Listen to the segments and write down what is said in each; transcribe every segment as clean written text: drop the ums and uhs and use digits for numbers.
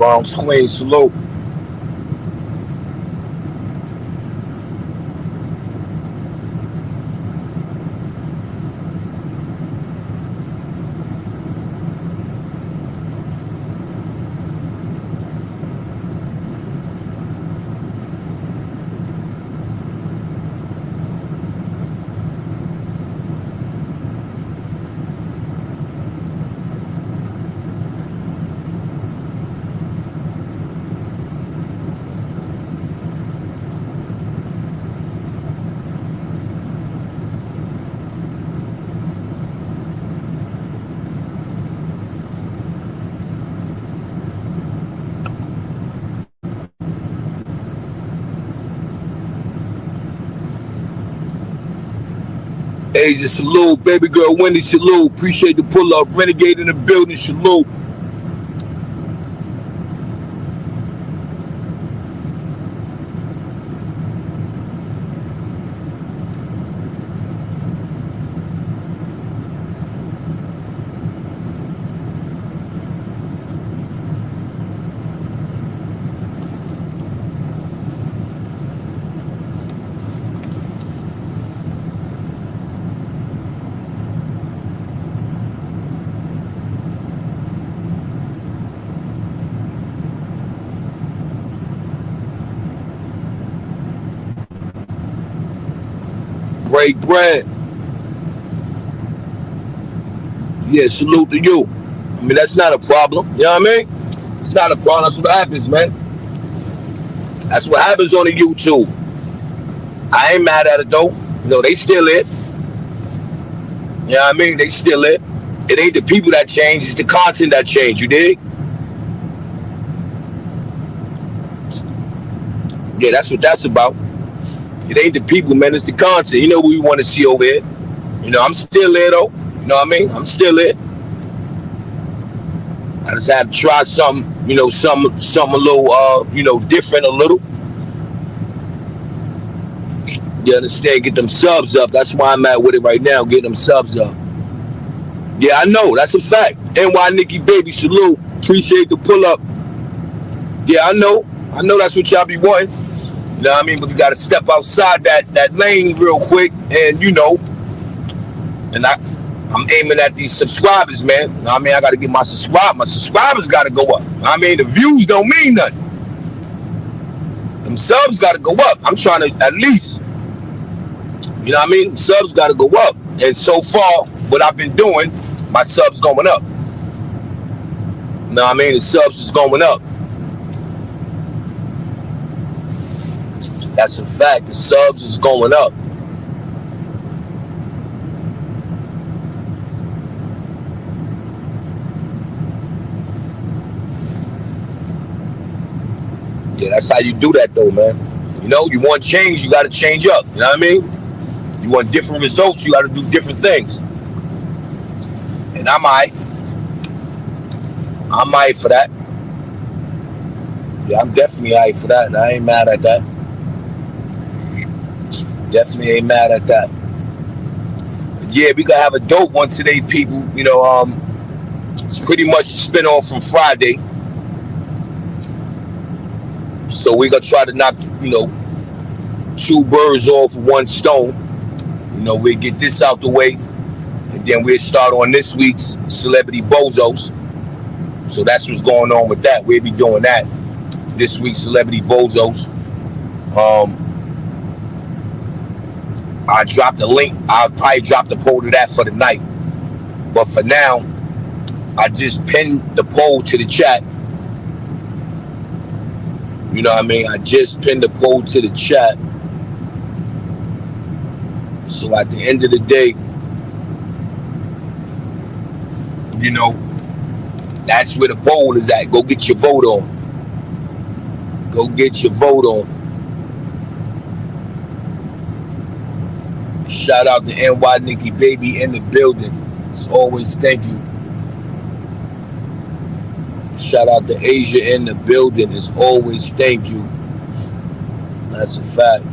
Bronx, Queens, salute. Asia, salute. Baby girl, Wendy, salute. Appreciate the pull up. Renegade in the building, salute. Break bread. Yeah, salute to you. I mean, that's not a problem. You know what I mean? It's not a problem. That's what happens, man. That's what happens on the YouTube. I ain't mad at it, though. You know, they still it. You know what I mean? They still it. It ain't the people that change. It's the content that change. You dig? Yeah, that's what that's about. It ain't the people, man. It's the content. You know what we want to see over here. You know, I'm still there, though. You know what I mean? I'm still there. I just had to try something, you know, something a little, you know, different a little. You understand? Get them subs up. That's why I'm at with it right now. Get them subs up. Yeah, I know. That's a fact. NY Nikki Baby, salute. Appreciate the pull up. Yeah, I know. I know that's what y'all be wanting. You know what I mean? But you got to step outside that lane real quick. And, you know, and I'm aiming at these subscribers, man. You know what I mean? I got to get my subscribers. My subscribers got to go up. I mean, the views don't mean nothing. Them subs got to go up. I'm trying to at least, you know what I mean? Subs got to go up. And so far, what I've been doing, my subs going up. You know what I mean? The subs is going up. That's a fact. The subs is going up. Yeah, that's how you do that, though, man. You know, you want change, you got to change up. You know what I mean? You want different results, you got to do different things. And I'm alright for that. Yeah, I'm definitely alright for that. I ain't mad at that. Definitely ain't mad at that. But yeah, we gonna have a dope one today, people. You know, it's pretty much a spin-off from Friday. So we gonna try to knock, you know, two birds off with one stone. You know, we'll get this out the way. And then we'll start on this week's Celebrity Bozos. So that's what's going on with that. We'll be doing that. This week's Celebrity Bozos. I dropped the link. I'll probably drop the poll to that for the night. But for now, I just pinned the poll to the chat. You know what I mean? I just pinned the poll to the chat. So at the end of the day, you know, that's where the poll is at. Go get your vote on. Go get your vote on. Shout out to NY Nikki Baby in the building. As always, thank you. Shout out to Asia in the building. As always, thank you. That's a fact.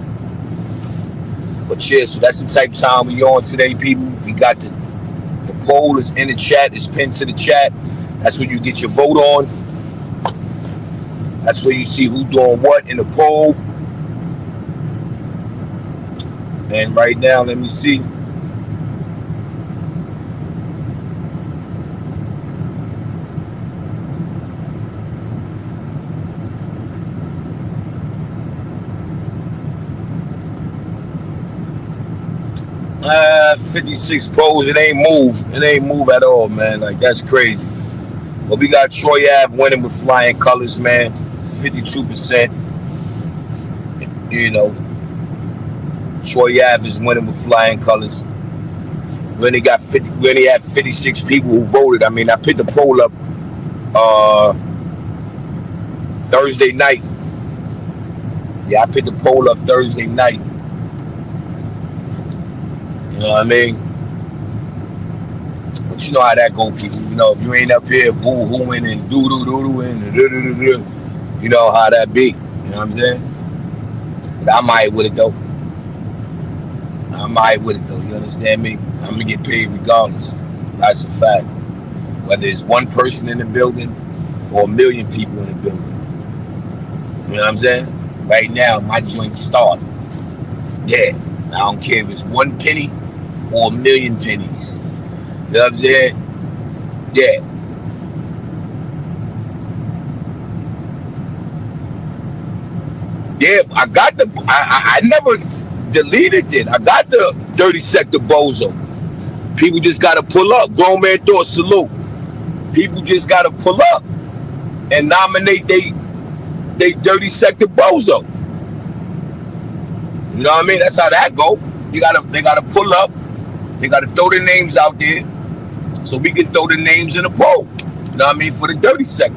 But yeah, so that's the type of time we on today, people. We got the poll is in the chat. It's pinned to the chat. That's where you get your vote on. That's where you see who doing what in the poll. And right now, let me see. Uh, 56 polls. It ain't move. It ain't move at all, man. Like, that's crazy. But we got Troy Ave winning with flying colors, man. 52%. You know, Troy Ave is winning with flying colors. We only got 50. We only had 56 people who voted. I mean, I picked the poll up Thursday night. Yeah, I picked the poll up Thursday night. You know what I mean? But you know how that go, people. You know, if you ain't up here boo-hooing and doo-doo-doo-doo-and you know how that be. You know what I'm saying? But I'm alright with it, though. I'm alright with it, though. You understand me? I'm going to get paid regardless. That's a fact. Whether it's one person in the building or a million people in the building. You know what I'm saying? Right now, my joint started. Yeah. I don't care if it's 1 penny or a million pennies. You know what I'm saying? Yeah. Yeah, I got the. I never deleted it. I got the Dirty Sector Bozo. People just gotta pull up. Grown man thought salute. People just gotta pull up and nominate they Dirty Sector Bozo. You know what I mean? That's how that go. They gotta pull up. They gotta throw their names out there, so we can throw the names in the poll. You know what I mean? For the Dirty Sector.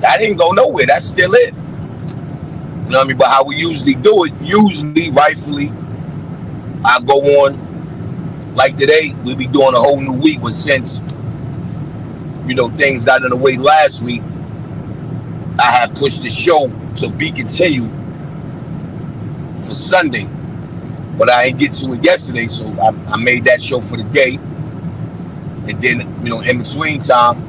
That didn't go nowhere. That's still it. You know what I mean? But how we usually do it, rightfully, I go on. Like today, we be doing a whole new week, but since, you know, things got in the way last week, I had pushed the show to be continued for Sunday. But I didn't get to it yesterday, so I made that show for the day. And then, you know, in between time,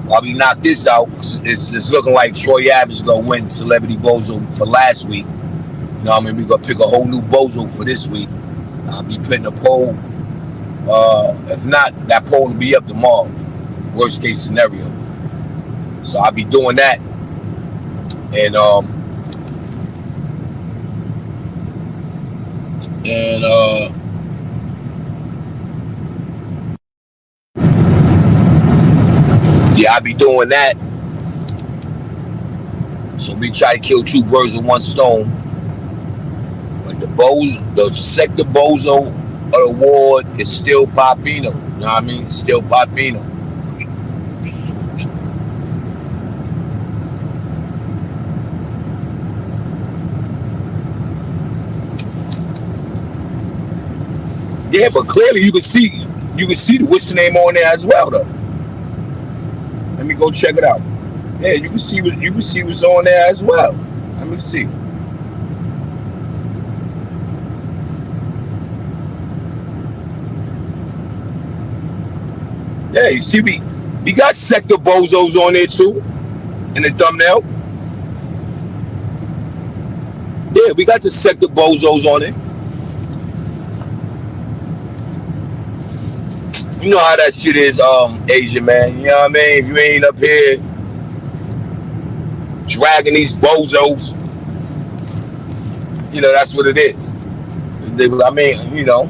while we knock this out, it's looking like Troy Ave is going to win Celebrity Bozo for last week. You know what I mean? We're going to pick a whole new Bozo for this week. I'll be putting a poll. If not, that poll will be up tomorrow. Worst case scenario. So I'll be doing that. And yeah, I'll be doing that. So we try to kill two birds with one stone. But the Sector Bozo award is still Popino. You know what I mean? Still Popino. Yeah, but clearly you can see the what's the name on there as well, though. Let me go check it out. Yeah, you can see what's on there as well. Let me see. Yeah, you see we got Sector Bozos on there too in the thumbnail. Yeah, we got the Sector Bozos on it. You know how that shit is, Asian man. You know what I mean? If you ain't up here dragging these bozos, you know, that's what it is. I mean, you know,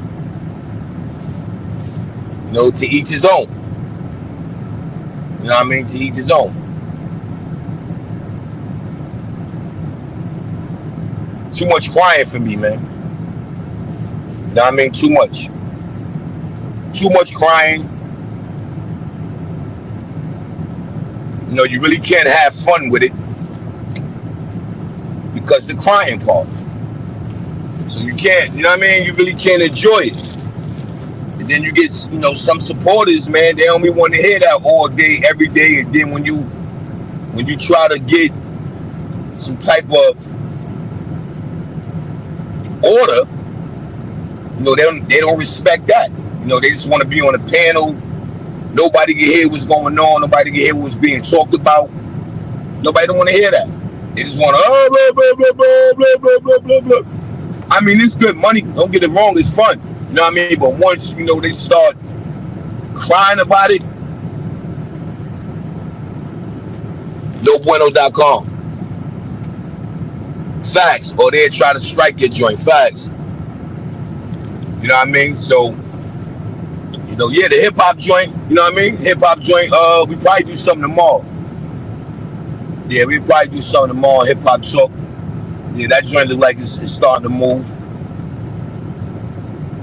to each his own. You know what I mean? To each his own. Too much crying for me, man. You know what I mean? Too much. Too much crying. You know, you really can't have fun with it because the crying part. So you can't, you know what I mean? You really can't enjoy it. And then you get, you know, some supporters, man, they only want to hear that all day, every day. And then when you try to get some type of order, you know, they don't respect that. You know, they just want to be on a panel. Nobody can hear what's going on. Nobody can hear what's being talked about. You Nobody don't want to hear that. They just want to blah, blah, blah, blah, blah, blah, blah. I mean, it's good money. Don't get it wrong. It's fun. You know what I mean? But once, you know, they start crying about it, nobueno.com. Facts. Or they'll try to strike your joint. Facts. You know what I mean? So, you know, yeah, the hip-hop joint, you know what I mean? Hip-hop joint, we probably do something tomorrow. Yeah, we probably do something tomorrow, hip-hop talk. Yeah, that joint look like it's starting to move.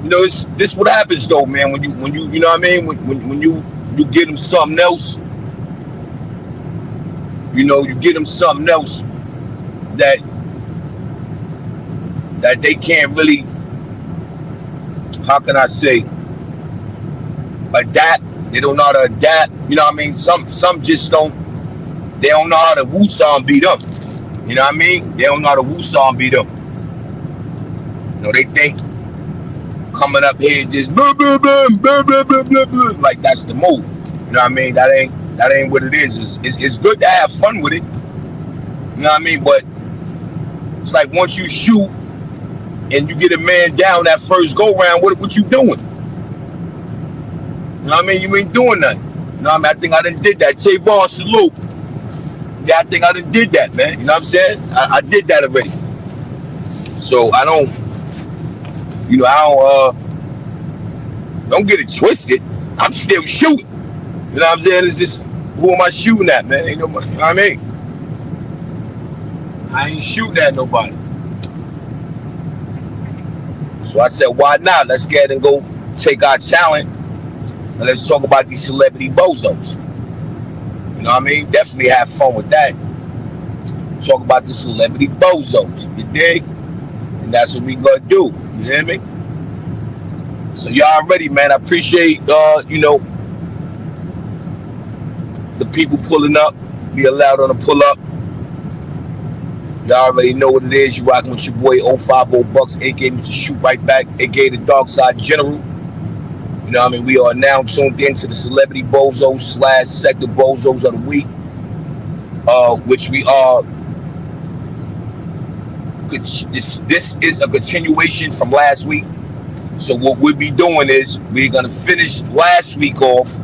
You know, this what happens though, man, when you know what I mean? When you get them something else, you know, you get them something else that they can't really, how can I say, adapt. They don't know how to adapt. You know what I mean? Some just don't. They don't know how to woo song beat them. You know what I mean? They don't know how to woo song beat them. You know, they think coming up here just blah, blah, blah, blah, blah, blah, blah, blah, like that's the move. You know what I mean? That ain't what it is. It's good to have fun with it. You know what I mean? But it's like once you shoot and you get a man down that first go round, what you doing? You know what I mean? You ain't doing nothing. You know what I mean? I think I done did that. Trayvon, salute. Yeah, I think I done did that, man. You know what I'm saying? I did that already. So I don't, you know, don't get it twisted. I'm still shooting. You know what I'm saying? It's just, who am I shooting at, man? Ain't nobody, you know what I mean? I ain't shooting at nobody. So I said, why not? Let's get ahead and go take our talent and let's talk about these celebrity bozos. You know what I mean? Definitely have fun with that. Talk about the celebrity bozos. You dig? And that's what we gonna do. You hear me? So y'all ready, man. I appreciate you know, the people pulling up. Be allowed on the pull up. Y'all already know what it is. You rocking with your boy 050 Bucks, aka Mr. Shoot Right Back, aka the Dark Side General. You know what I mean? We are now tuned into the Celebrity Bozos / Sector Bozos of the Week, which we are. This is a continuation from last week. So what we'll be doing is we're gonna finish last week off,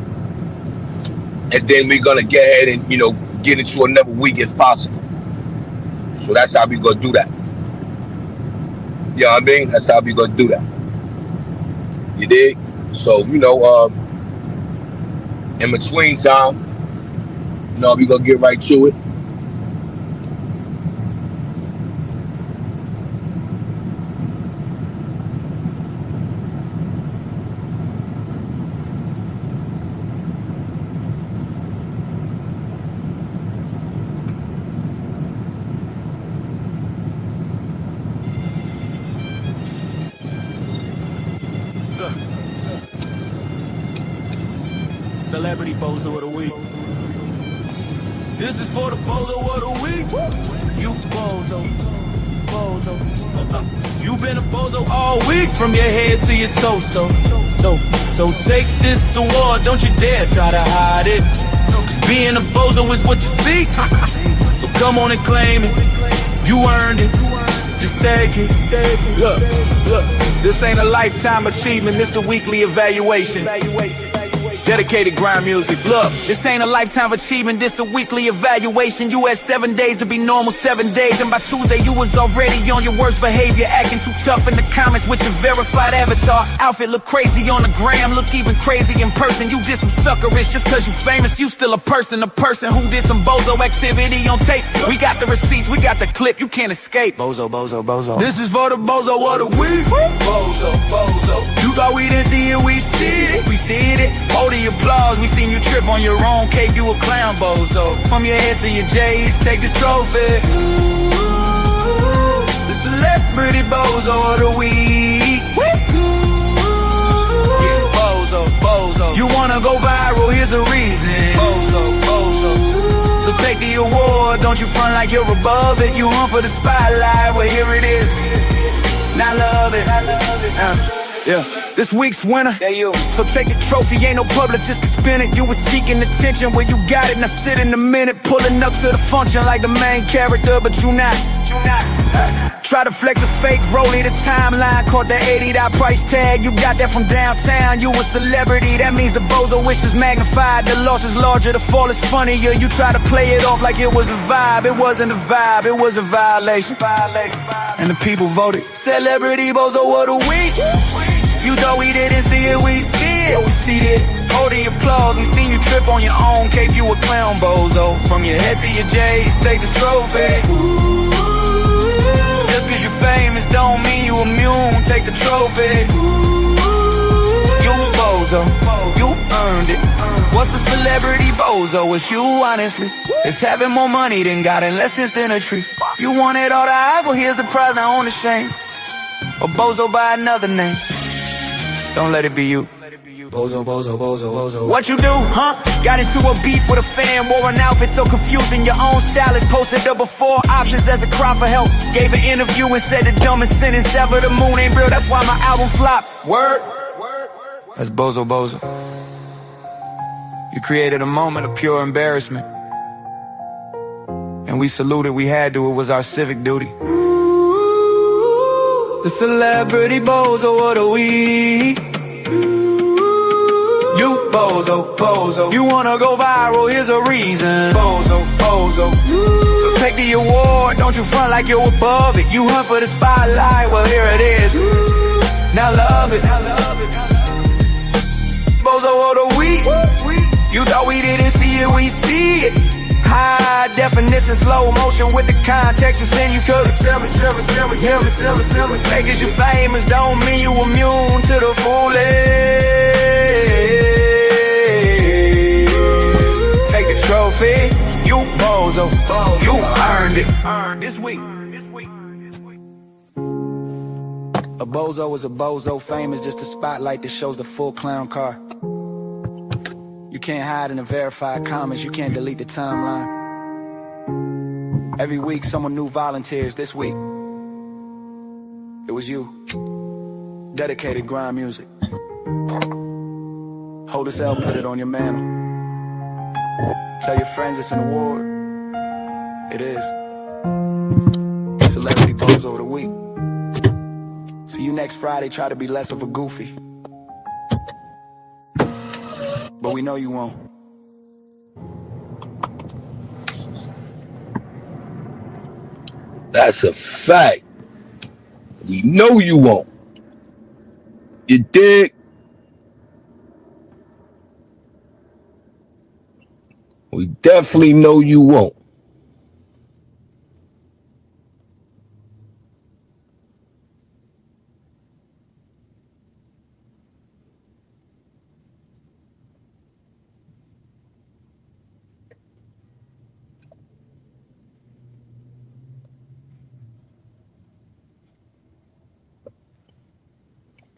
and then we're gonna get ahead and, you know, get into another week if possible. So that's how we gonna do that. You know what I mean? That's how we gonna do that. You dig? So, you know, in between time, you know, we gonna get right to it. Celebrity Bozo of the Week. This is for the Bozo of the Week. You Bozo, Bozo. You been a Bozo all week from your head to your torso. So take this award, don't you dare try to hide it. Cause being a Bozo is what you seek. So come on and claim it. You earned it. Just take it. Look. This ain't a lifetime achievement. This a weekly evaluation. Dedicated grind music. Look, this ain't a lifetime achievement, this a weekly evaluation. You had 7 days to be normal, 7 days, and by Tuesday you was already on your worst behavior, acting too tough in the comments with your verified avatar. Outfit look crazy on the gram, look even crazy in person. You did some suckerish just cause you famous, you still a person who did some bozo activity on tape. We got the receipts, we got the clip, you can't escape. Bozo, Bozo, Bozo. This is for the Bozo of the Week. Bozo, Bozo. You thought we didn't see it, we see it, we see it. Hold the applause, we seen you trip on your own cape, you a clown, Bozo. From your head to your J's, take this trophy. The Celebrity Bozo of the Week. Yeah, Bozo, Bozo. You wanna go viral, here's a reason. Bozo, Bozo. So take the award, don't you front like you're above it. You hunt for the spotlight, well here it is. Now love it. Yeah, this week's winner. Yeah, you. So take this trophy, ain't no publicist can spin it. You was seeking attention where you got it. Now sit in a minute, pulling up to the function like the main character, but you not. Try to flex a fake rollie, the timeline caught that $80 price tag. You got that from downtown, you a celebrity. That means the Bozo wish is magnified. The loss is larger, the fall is funnier. You try to play it off like it was a vibe. It wasn't a vibe, it was a violation. And the people voted Celebrity Bozo of the Week. You thought we didn't see it, we see it. We see it. Hold the applause, we seen you trip on your own cape. You a clown, Bozo. From your head to your J's, take this trophy. Just cause you're famous don't mean you immune. Take the trophy. You Bozo, you earned it. What's a celebrity Bozo? It's you, honestly. It's having more money than God and less sense than a tree. You wanted all the eyes, well here's the prize, now own the shame. Or Bozo by another name. Don't let it be you. Bozo, Bozo, Bozo, Bozo. What you do, huh? Got into a beef with a fan, wore an outfit so confusing. Your own stylist posted the before options as a cry for help. Gave an interview and said the dumbest sentence ever. The moon ain't real, that's why my album flopped. Word? That's Bozo, Bozo. You created a moment of pure embarrassment. And we saluted, we had to, it was our civic duty. The celebrity Bozo of the week. You Bozo, Bozo. You wanna go viral, here's a reason. Bozo, Bozo. So take the award, don't you front like you're above it. You hunt for the spotlight, well here it is. Now love it. Bozo of the week. You thought we didn't see it, we see it. High definition, slow motion with the context. You saying you could feel me. Fake as you famous don't mean you immune to the foolish. Take the trophy, you Bozo, you earned it. This week. A Bozo is a Bozo, fame is just a spotlight that shows the full clown car. You can't hide in the verified comments, you can't delete the timeline. Every week someone new volunteers. This week it was you. Dedicated grind music. Hold this L, put it on your mantle. Tell your friends it's an award. It is. Celebrity Bozo of the week. See you next Friday, try to be less of a goofy. But we know you won't. That's a fact. We know you won't. You dig? We definitely know you won't.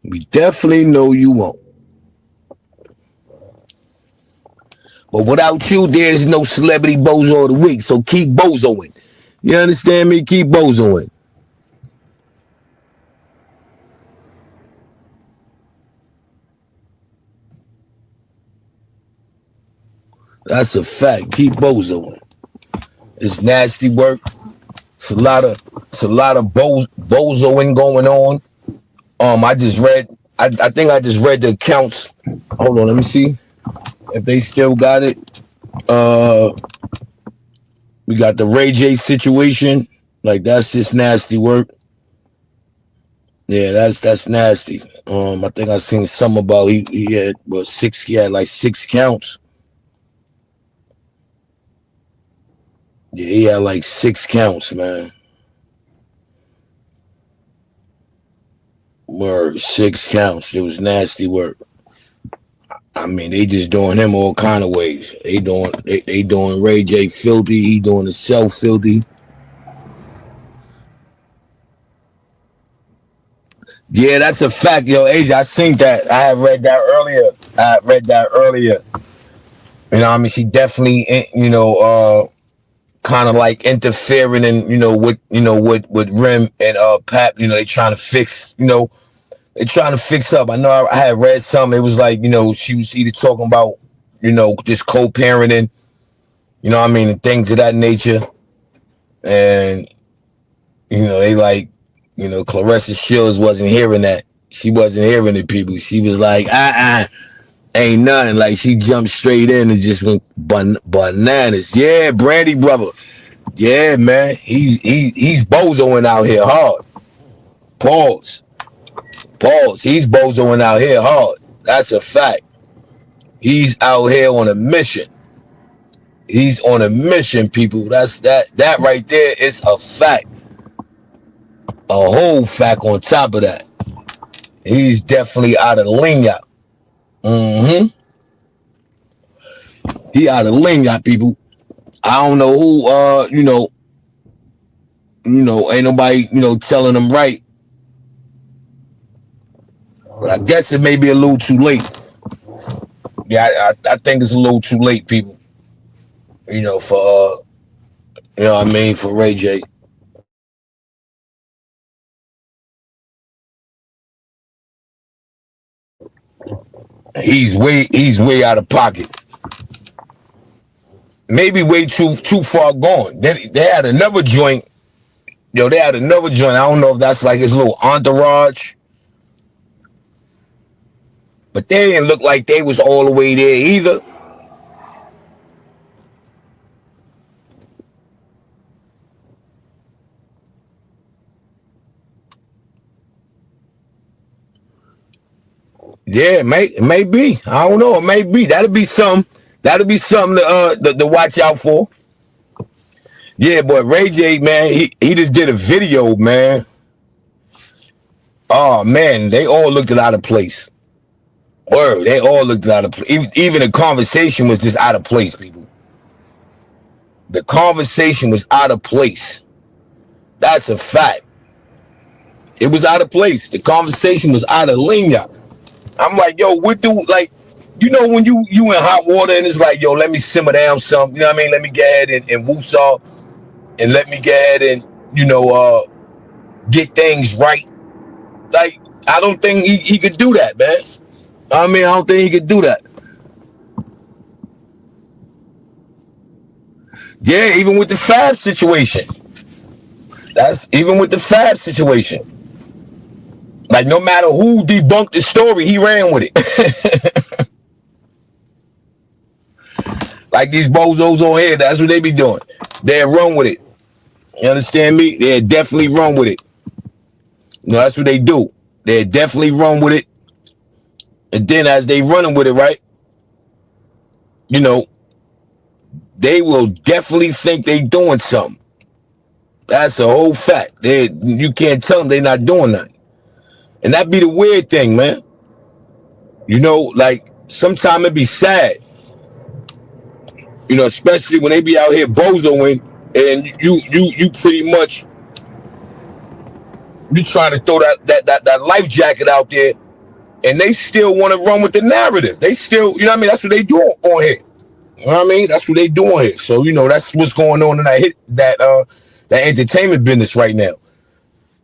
We definitely know you won't. But without you, there's no celebrity Bozo of the week. So keep bozoing. You understand me? Keep bozoing. That's a fact. Keep bozoing. It's nasty work. It's a lot of bozoing going on. I just read. I think I just read the accounts. Hold on, let me see if they still got it. We got the Ray J situation. Like that's just nasty work. Yeah, that's nasty. I think I seen some about he had six. He had like 6 counts. Yeah, he had like 6 counts, man. Word, 6 counts. It was nasty work. I mean, they just doing him all kind of ways. They doing Ray J filthy. He doing himself filthy. Yeah, that's a fact, yo, AJ. I seen that. I had read that earlier. You know, I mean, she definitely, kind of like interfering and with Rim and Pap. You know, they trying to fix. They're trying to fix up. I know I had read something. It was like, she was either talking about, just co-parenting, and things of that nature. And, they like, Clarissa Shields wasn't hearing that. She wasn't hearing it, people. She was like, ain't nothing. Like, she jumped straight in and just went bananas. Yeah, Brandy brother. Yeah, man. He's bozoing out here hard. Pause. He's bozoing out here hard. That's a fact. He's out here on a mission. He's on a mission, people. That right there is a fact. A whole fact on top of that. He's definitely out of lineup. He out of lineup, people. I don't know who ain't nobody, telling him right. But I guess it may be a little too late. Yeah, I think it's a little too late, people. For for Ray J. He's way out of pocket. Maybe way too far gone. They had another joint. They had another joint. I don't know if that's like his little entourage. But they didn't look like they was all the way there either. Yeah, it may be. I don't know. It may be. That'll be something to watch out for. Yeah, but Ray J, man, he just did a video, man. Oh man, they all looked out of place. Word, they all looked out of place. Even the conversation was just out of place, people. The conversation was out of place. That's a fact. It was out of place. The conversation was out of linea. I'm like, yo, what do, like, when you in hot water and it's like, yo, let me simmer down some, you know what I mean? Let me get ahead and woosah and let me get ahead and, get things right. Like, I don't think he could do that, man. I don't think he could do that. Yeah, even with the Fab situation. Like, no matter who debunked the story, he ran with it. Like these bozos on here, that's what they be doing. They'll run with it. You understand me? They'll definitely run with it. That's what they do. They'll definitely run with it. And then as they running with it, right? They will definitely think they doing something. That's a whole fact. You can't tell them they not doing nothing. And that be the weird thing, man. Like, sometimes it be sad. Especially when they be out here bozoing and you pretty much, you trying to throw that life jacket out there and they still want to run with the narrative. They still, that's what they do on here. You know what I mean? That's what they do on here. So, that's what's going on in that entertainment business right now.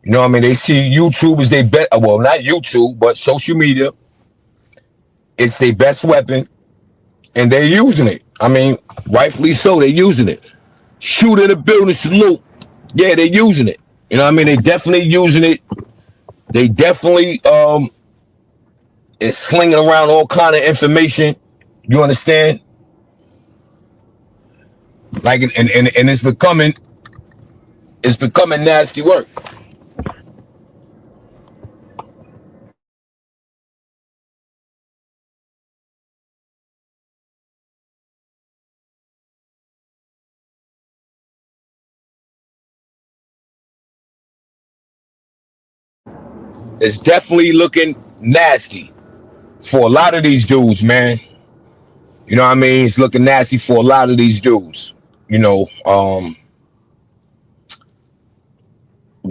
You know what I mean? They see YouTube as their best, well, not YouTube, but social media. It's their best weapon, and they're using it. Rightfully so, they're using it. Shoot in the building, salute. Yeah, they're using it. You know what I mean? They're definitely using it. They definitely is slinging around all kind of information. You understand? Like, and it's becoming nasty work. It's definitely looking nasty for a lot of these dudes, man. You know what I mean? It's looking nasty for a lot of these dudes. We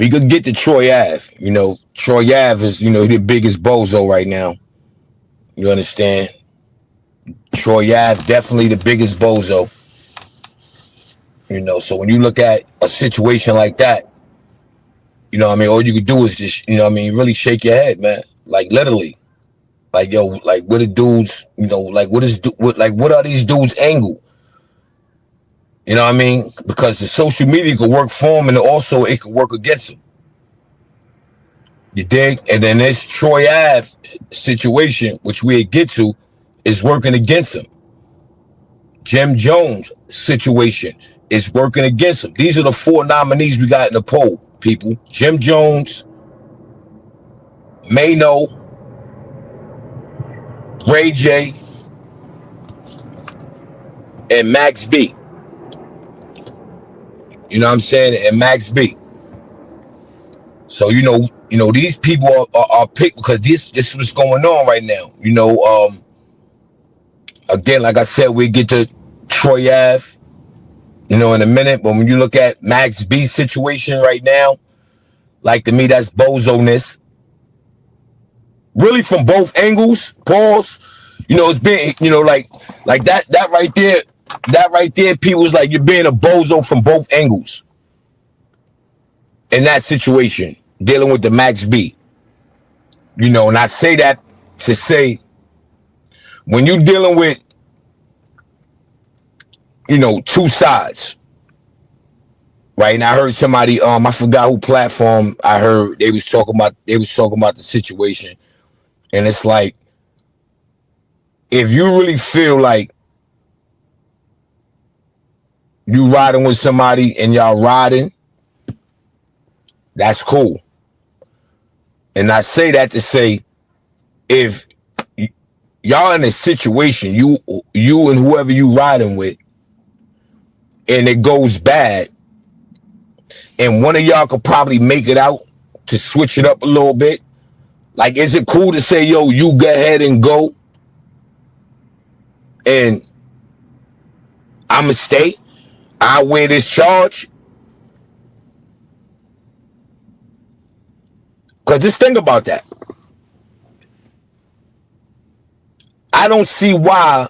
could get to Troy Ave. Troy Ave is, the biggest bozo right now. You understand? Troy Ave, definitely the biggest bozo. So when you look at a situation like that, all you could do is just, really shake your head, man. Like literally. Like, yo, like what the dudes, like what are these dudes' angle? You know what I mean? Because the social media could work for them and also it could work against them. You dig? And then this Troy Ave situation, which we get to, is working against him. Jim Jones situation is working against him. These are the 4 nominees we got in the poll, people. Jim Jones, Mano, Ray J, and Max B. You know what I'm saying? And Max B. So, these people are picked because this is what's going on right now. Again, like I said, we get to Troy Ave, in a minute. But when you look at Max B's situation right now, like to me, that's bozo-ness. Really from both angles, pause. It's been, like that right there, people's like, you're being a bozo from both angles. In that situation, dealing with the Max B. And I say that to say, when you're dealing with, 2 sides, right? And I heard somebody, I forgot who platform I heard they was talking about the situation. And it's like, if you really feel like you riding with somebody and y'all riding, that's cool. And I say that to say, if y'all in a situation, you and whoever you riding with, and it goes bad, and one of y'all could probably make it out to switch it up a little bit, like, is it cool to say, yo, you go ahead and go, and I'ma stay? I wear this charge? Because just think about that. I don't see why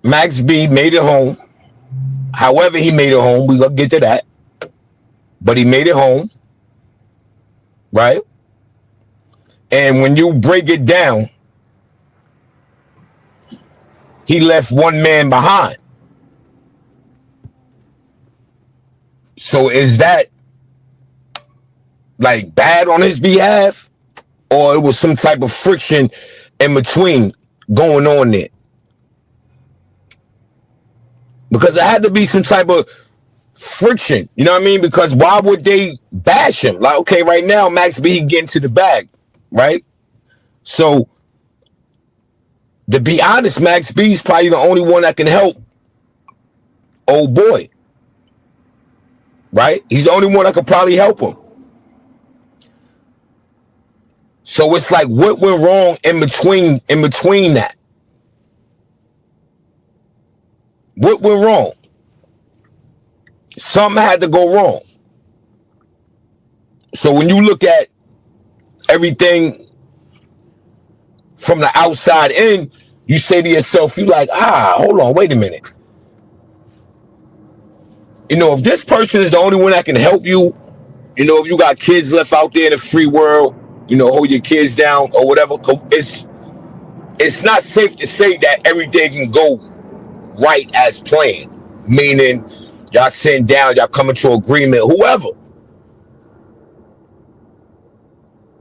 Max B made it home. However he made it home, we're going to get to that. But he made it home. Right? And when you break it down, he left one man behind. So is that like bad on his behalf? Or it was some type of friction in between going on there? Because there had to be some type of friction, you know what I mean? Because why would they bash him? Like, okay, right now, Max B getting to the bag, right? So, to be honest, Max B is probably the only one that can help old boy, right? He's the only one that could probably help him. So it's like, what went wrong in between that? What went wrong? Something had to go wrong. So when you look at everything from the outside in, you say to yourself, you like, hold on, wait a minute. If this person is the only one that can help you, if you got kids left out there in the free world, hold your kids down or whatever, it's not safe to say that everything can go right as planned. Meaning, y'all sitting down, y'all coming to agreement, whoever.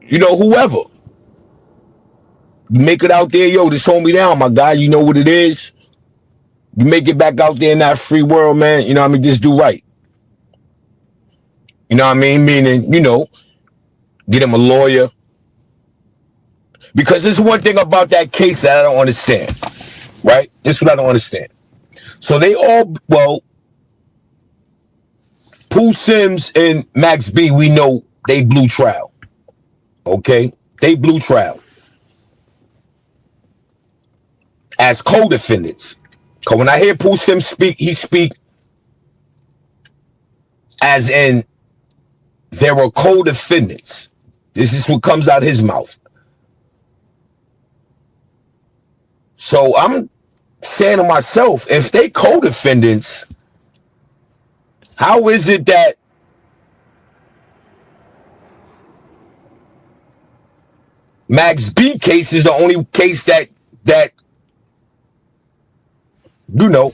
Whoever. You make it out there, yo, just hold me down, my guy. You know what it is. You make it back out there in that free world, man. Just do right. You know what I mean? Meaning, get him a lawyer. Because there's one thing about that case that I don't understand. Right? This is what I don't understand. So they all, Pooh Sims and Max B, we know they blew trial. Okay? They blew trial. As co-defendants. Because when I hear Pooh Sims speak, he speak as in there were co-defendants. This is what comes out his mouth. So I'm saying to myself, if they co-defendants, how is it that Max B case is the only case that you know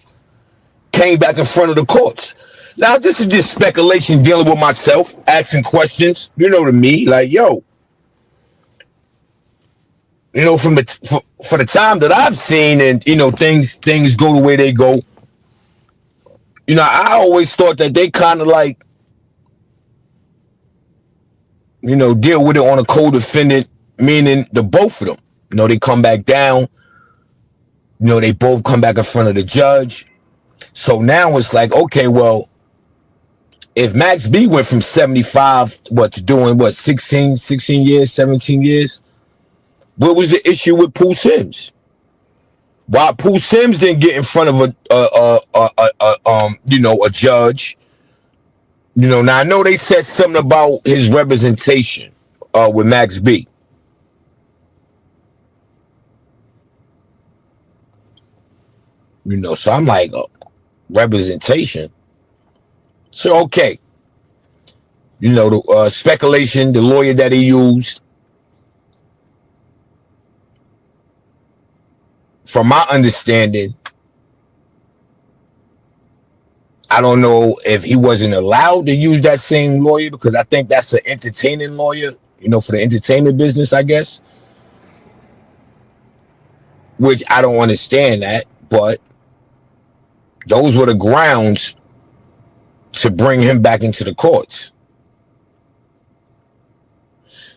came back in front of the courts. Now this is just speculation dealing with myself, asking questions, to me, like, yo, from for the time that I've seen, and things go the way they go. I always thought that they kind of like, deal with it on a co-defendant, meaning the both of them. They come back down. They both come back in front of the judge. So now it's like, okay, well, if Max B went from 75, to doing 16 years, 17 years, what was the issue with Pooh Sims? Why Pooh Sims didn't get in front of a judge? Now I know they said something about his representation with Max B. So I'm like, representation. So okay, the speculation, the lawyer that he used. From my understanding, I don't know if he wasn't allowed to use that same lawyer, because I think that's an entertaining lawyer, for the entertainment business, I guess. Which I don't understand that, but those were the grounds to bring him back into the courts.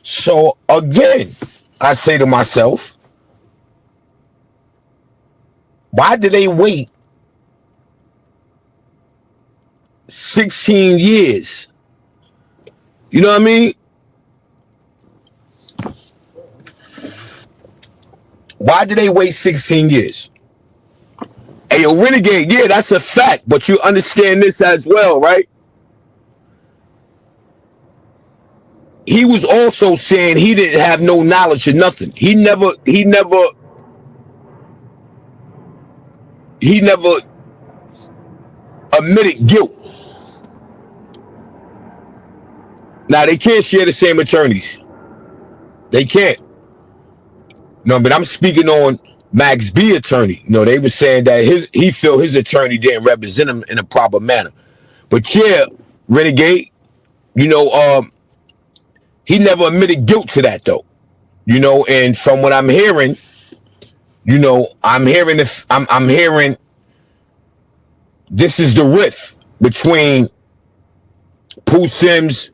So again, I say to myself, why did they wait 16 years? You know what I mean? Why did they wait 16 years? Hey, yo, Renegade, yeah, that's a fact, but you understand this as well, right? He was also saying he didn't have no knowledge of nothing. He never admitted guilt. Now, they can't share the same attorneys. They can't. No, but I'm speaking on Max B attorney. They were saying that he felt his attorney didn't represent him in a proper manner. But yeah, Renegade, he never admitted guilt to that though. And from what I'm hearing, I'm hearing this is the rift between Pooh Sims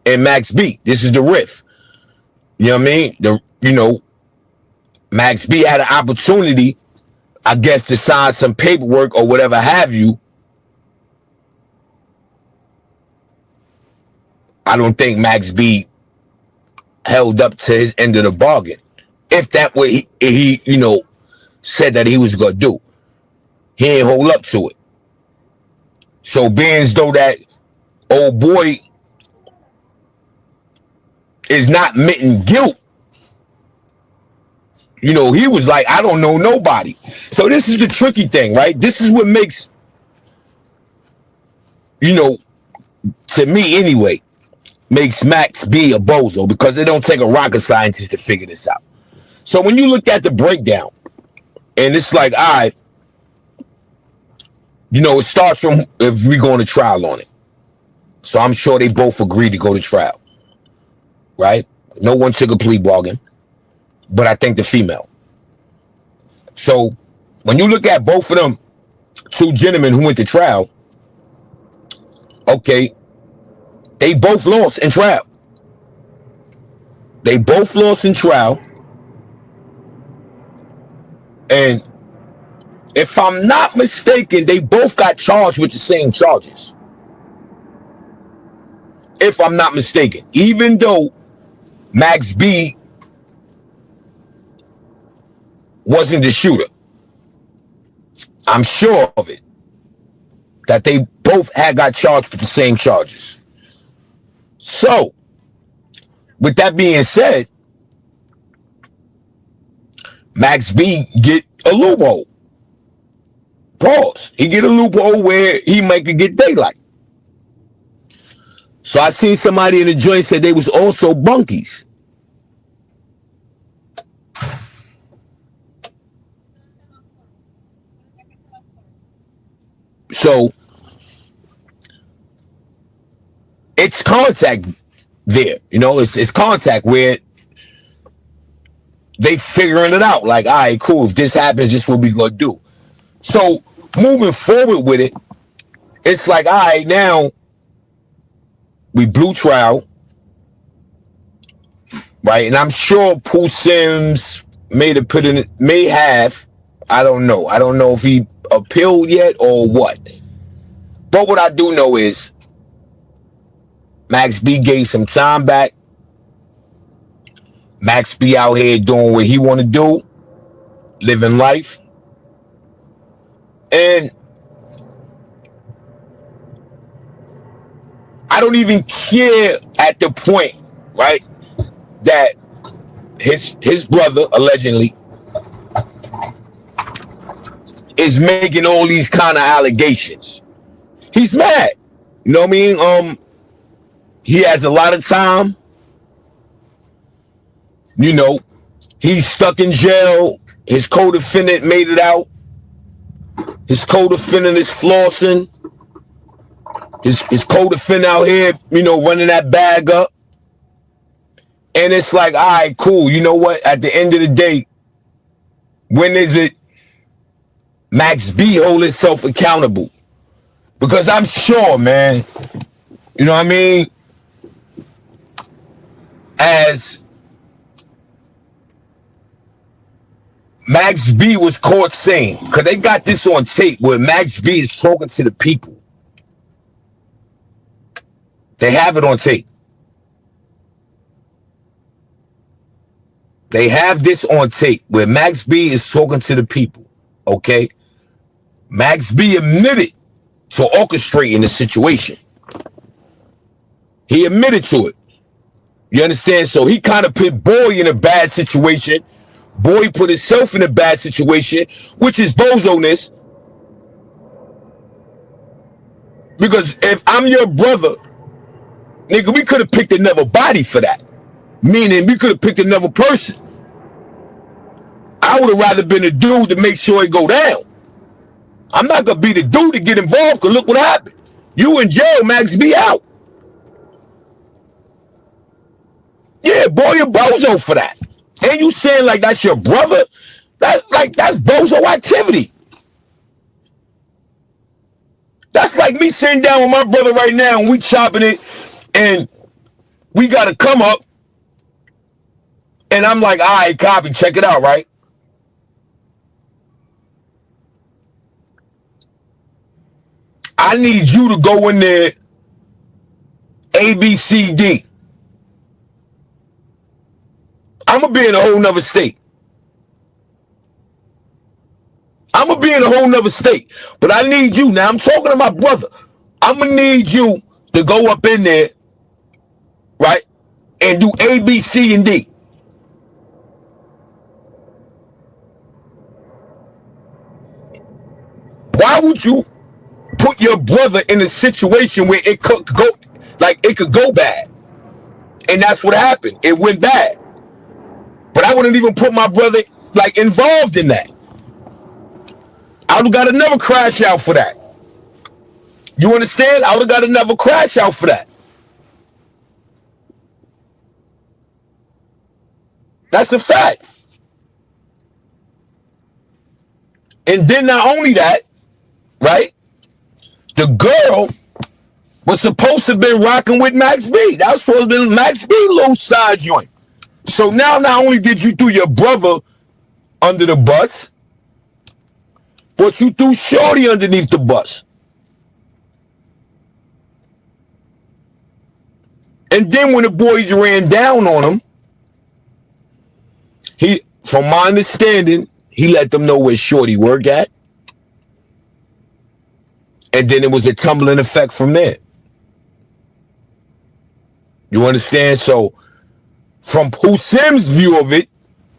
and Max B. This is the rift. You know what I mean? Max B had an opportunity, I guess, to sign some paperwork or whatever have you. I don't think Max B held up to his end of the bargain. If that what he said that he was going to do. He ain't hold up to it. So being as though that old boy is not admitting guilt, he was like, I don't know nobody. So this is the tricky thing, right? This is what makes, to me anyway, makes Max B a bozo, because it don't take a rocket scientist to figure this out. So when you look at the breakdown, and it's like, all right, it starts from if we going to trial on it. So I'm sure they both agreed to go to trial, right? No one took a plea bargain, but I think the female. So when you look at both of them, two gentlemen who went to trial, okay, they both lost in trial. They both lost in trial. And if I'm not mistaken, they both got charged with the same charges. If I'm not mistaken, even though Max B wasn't the shooter, I'm sure of it, that they both had got charged with the same charges. So, with that being said, Max B get a loophole. Pause. He get a loophole where he might get daylight. So I seen somebody in the joint said they was also bunkies. So it's contact there. You know, it's contact where they figuring it out. Like, all right, cool. If this happens, this is what we gonna do. So moving forward with it, it's like, all right, now we blew trial, right? And I'm sure Pooh Sims may have. I don't know. I don't know if he appealed yet or what. But what I do know is Max B gave some time back. Max B out here doing what he want to do, living life. And I don't even care at the point, right, that his brother allegedly is making all these kind of allegations. He's mad. You know what I mean? He has a lot of time. You know, he's stuck in jail. His co-defendant made it out. His co-defendant is flossing. His co-defendant out here, you know, running that bag up. And it's like, all right, cool. You know what? At the end of the day, when is it Max B hold himself accountable? Because I'm sure, man, you know what I mean? As Max B was caught saying, because they got this on tape where Max B is talking to the people. They have it on tape. They have this on tape where Max B is talking to the people. Okay? Max B admitted to orchestrating the situation. He admitted to it. You understand? So he kind of put Boy in a bad situation. Boy put himself in a bad situation, which is Bozo-ness. Because if I'm your brother, nigga, we could have picked another body for that. Meaning we could have picked another person. I would have rather been a dude to make sure it go down. I'm not going to be the dude to get involved because look what happened. You in jail, Max B out. Yeah, boy, you're Bozo for that. And you saying like that's your brother? That's Bozo activity. That's like me sitting down with my brother right now and we chopping it and we got to come up and I'm like, all right, copy, check it out, right? I need you to go in there A, B, C, D. I'm going to be in a whole nother state. I'm going to be in a whole nother state. But I need you. Now, I'm talking to my brother. I'm going to need you to go up in there, right, and do A, B, C, and D. Why would you put your brother in a situation where it could go, like, it could go bad? And that's what happened. It went bad. But I wouldn't even put my brother, like, involved in that. I would have got another crash out for that. You understand? I would have got another crash out for that. That's a fact. And then not only that, right? The girl was supposed to have been rocking with Max B. That was supposed to be Max B little side joint. So now not only did you throw your brother under the bus, but you threw Shorty underneath the bus. And then when the boys ran down on him, from my understanding, he let them know where Shorty worked at. And then it was a tumbling effect from there. You understand? So from Pooh Sims' view of it,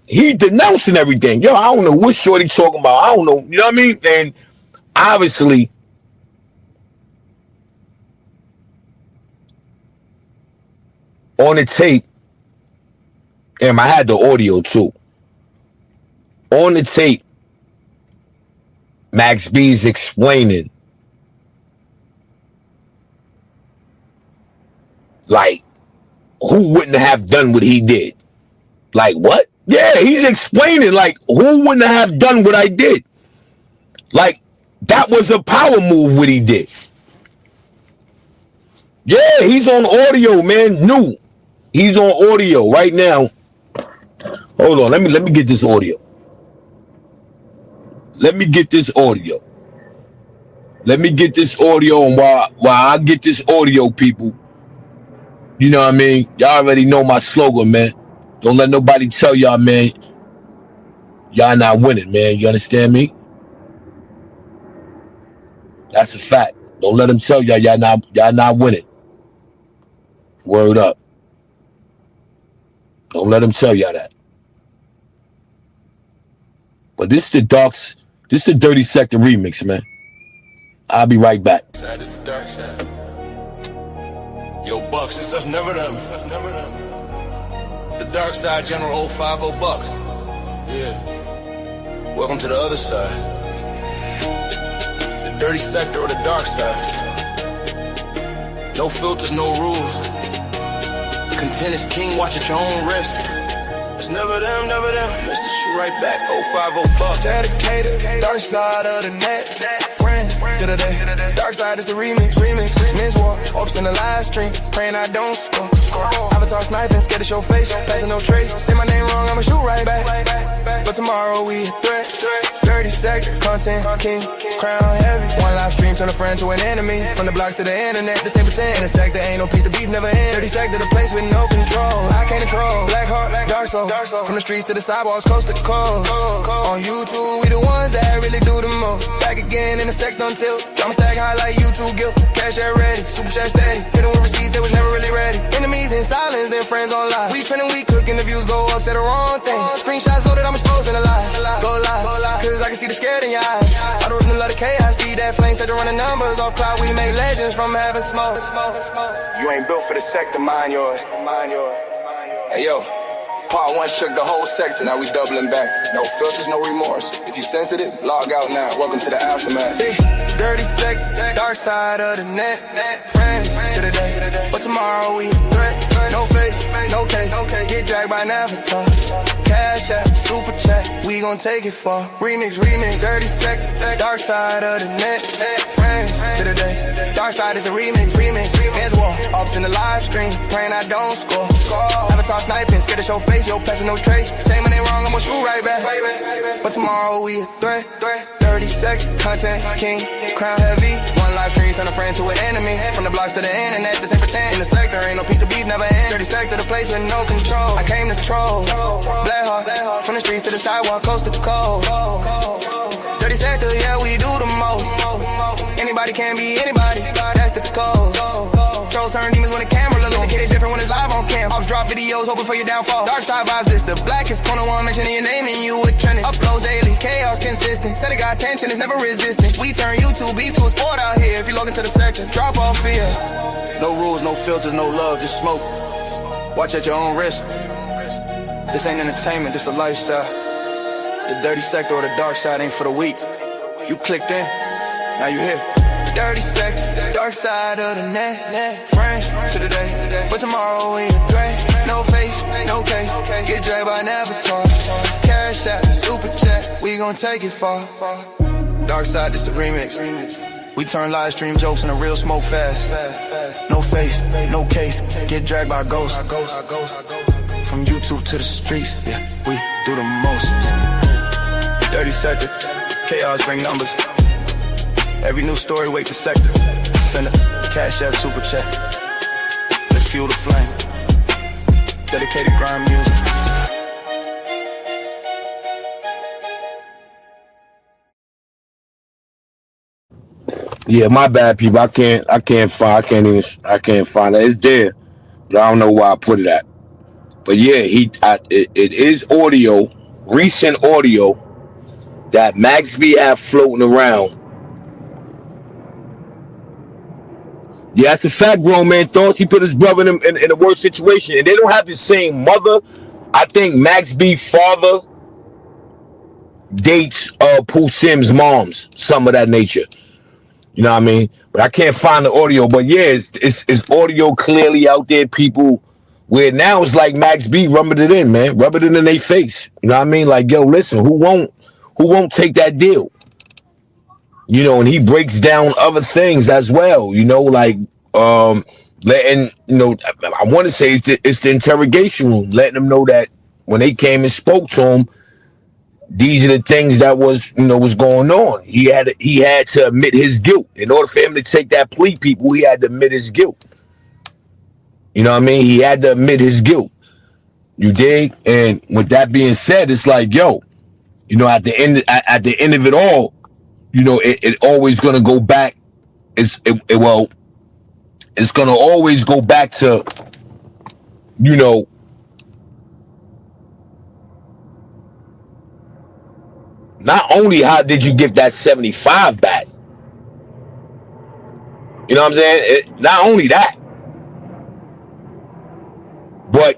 he denouncing everything. Yo, I don't know what Shorty talking about. I don't know. You know what I mean? And obviously, on the tape, and I had the audio too. On the tape, Max B is explaining Like, who wouldn't have done what he did? Like, what? Yeah, he's explaining, like, who wouldn't have done what I did? Like, that was a power move what he did. Yeah, he's on audio, man. New. He's on audio right now. Hold on, let me get this audio. Let me get this audio. Let me get this audio, and while I get this audio, people, you know what I mean? Y'all already know my slogan, man. Don't let nobody tell y'all, man, y'all not winning, man. You understand me? That's a fact. Don't let them tell y'all not winning. Word up. Don't let them tell y'all that. But this is the Dirty Sector remix, man. I'll be right back. Side is the dark side. Yo, Bucks, it's us, never them. The dark side, General 050 Bucks. Yeah. Welcome to the other side. The dirty sector or the dark side. No filters, no rules. Content is king, watch at your own risk. It's never them, never them. Mr. Shoot right back, 050 Bucks. Dedicated, dark side of the net. Friends to the day. Dark side is the remix. Men's war, ops in the live stream. Praying I don't score. Avatar sniping, scared to show face. Passing no trace. Say my name wrong, I'ma shoot right back. But tomorrow we a threat. Dirty sector, content, king, crown heavy. One live stream turn a friend to an enemy. From the blocks to the internet, this ain't pretend. In the sector ain't no peace, the beef never ends. Dirty sector, the place with no control. I can't control. Black heart, dark soul. From the streets to the sidewalks, coast to coast. On YouTube, we the ones that really do the most. Back again in the sector on tilt. Drama stack high like YouTube guilt. Cash out ready, super chat steady. Hitting with receipts that was never really ready. Enemies in silence, then friends on live. We trending, we cooking, the views go up, say the wrong thing. Screenshots loaded, I'm exposing the lie. Go live, cause I can see the scared in your eyes. I don't really love the chaos, feed that flame, set to run the numbers off cloud. We make legends from having smoke. You ain't built for the sector, mind yours. Hey yo, part one shook the whole sector, now we doubling back. No filters, no remorse. If you sensitive, log out now. Welcome to the aftermath. Dirty sector, dark side of the net. Friends to the day, but tomorrow we a threat. No face, no case, get dragged by an avatar. Cash out, super chat, we gon' take it far. Remix, dirty sector, dark side of the net. Friends to the day, dark side is a remix. Men's war, ops in the live stream, praying I don't score. Avatar sniping, scared to show face, yo, passing no trace. Say my name wrong, I'ma shoot right back. But tomorrow we a threat. Dirty sector, content, king, crown heavy. One live stream turn a friend to an enemy. From the blocks to the internet, this ain't pretend. In the sector, ain't no piece of beef, never end. Dirty sector, the place with no control. I came to troll. Black heart, from the streets to the sidewalk, coast to coast. Dirty sector, yeah, we do the most. Anybody can be anybody, that's the code. Trolls turn demons when the camera look. Get it different when it's live on cam. Ops drop videos, hoping for your downfall. Dark side vibes, this the blackest corner one mentioning your name and you would trend it. Uploads daily, chaos consistent. Said it got attention, it's never resistant. We turn YouTube beef to a sport out here. If you log into the sector, drop off fear. No rules, no filters, no love, just smoke. Watch at your own risk. This ain't entertainment, this a lifestyle. The dirty sector or the dark side ain't for the weak. You clicked in, now you here. Dirty sector, dark side of the net. Friends to the day, but tomorrow we a threat. No face, no case, get dragged by an avatar. Cash out, super chat, we gon' take it far. Dark side, this the remix. We turn live stream jokes into real smoke fast. No face, no case, get dragged by ghosts. From YouTube to the streets, yeah, we do the most. Dirty sector, chaos bring numbers. Every new story, wait the sector. Send a cash app, super chat. Let's fuel the flame. Dedicated grind music. Yeah, my bad, people. I can't find it. It's there, but I don't know where I put it at. But yeah, it is audio, recent audio that Max B have floating around. Yeah, that's a fact, grown man. Thoughts. He put his brother in a worse situation, and they don't have the same mother. I think Max B father dates Pooh Sims' moms, some of that nature. You know what I mean? But I can't find the audio. But yeah, it's audio clearly out there, people. Where now it's like Max B rubbing it in, man, rubbing it in their face. You know what I mean? Like, yo, listen, who won't take that deal? You know, and he breaks down other things as well. You know, like letting, you know, I want to say it's the interrogation room, letting them know that when they came and spoke to him, these are the things that was going on. He had to admit his guilt. In order for him to take that plea, people, he had to admit his guilt. You know what I mean? He had to admit his guilt. You dig? And with that being said, it's like, yo, you know, at the end of it all, you know, it always gonna go back. It's gonna always go back to, you know, not only how did you get that 75 back? You know what I'm saying? Not only that, but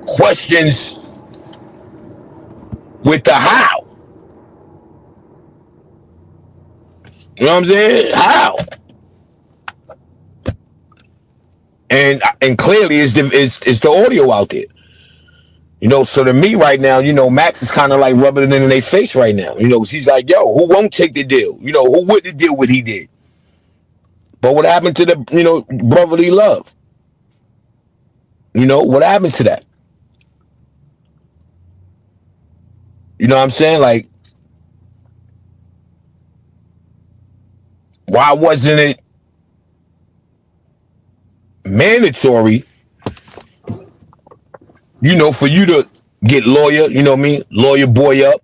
questions with the how. You know what I'm saying? How? And clearly it's the audio out there. You know, so to me right now, you know, Max is kind of like rubbing it in their face right now. You know, he's like, yo, who won't take the deal? You know, who wouldn't deal what he did? But what happened to the, you know, brotherly love? You know, what happened to that? You know what I'm saying? Like, why wasn't it mandatory, you know, for you to get lawyer, you know what I mean? Lawyer boy up.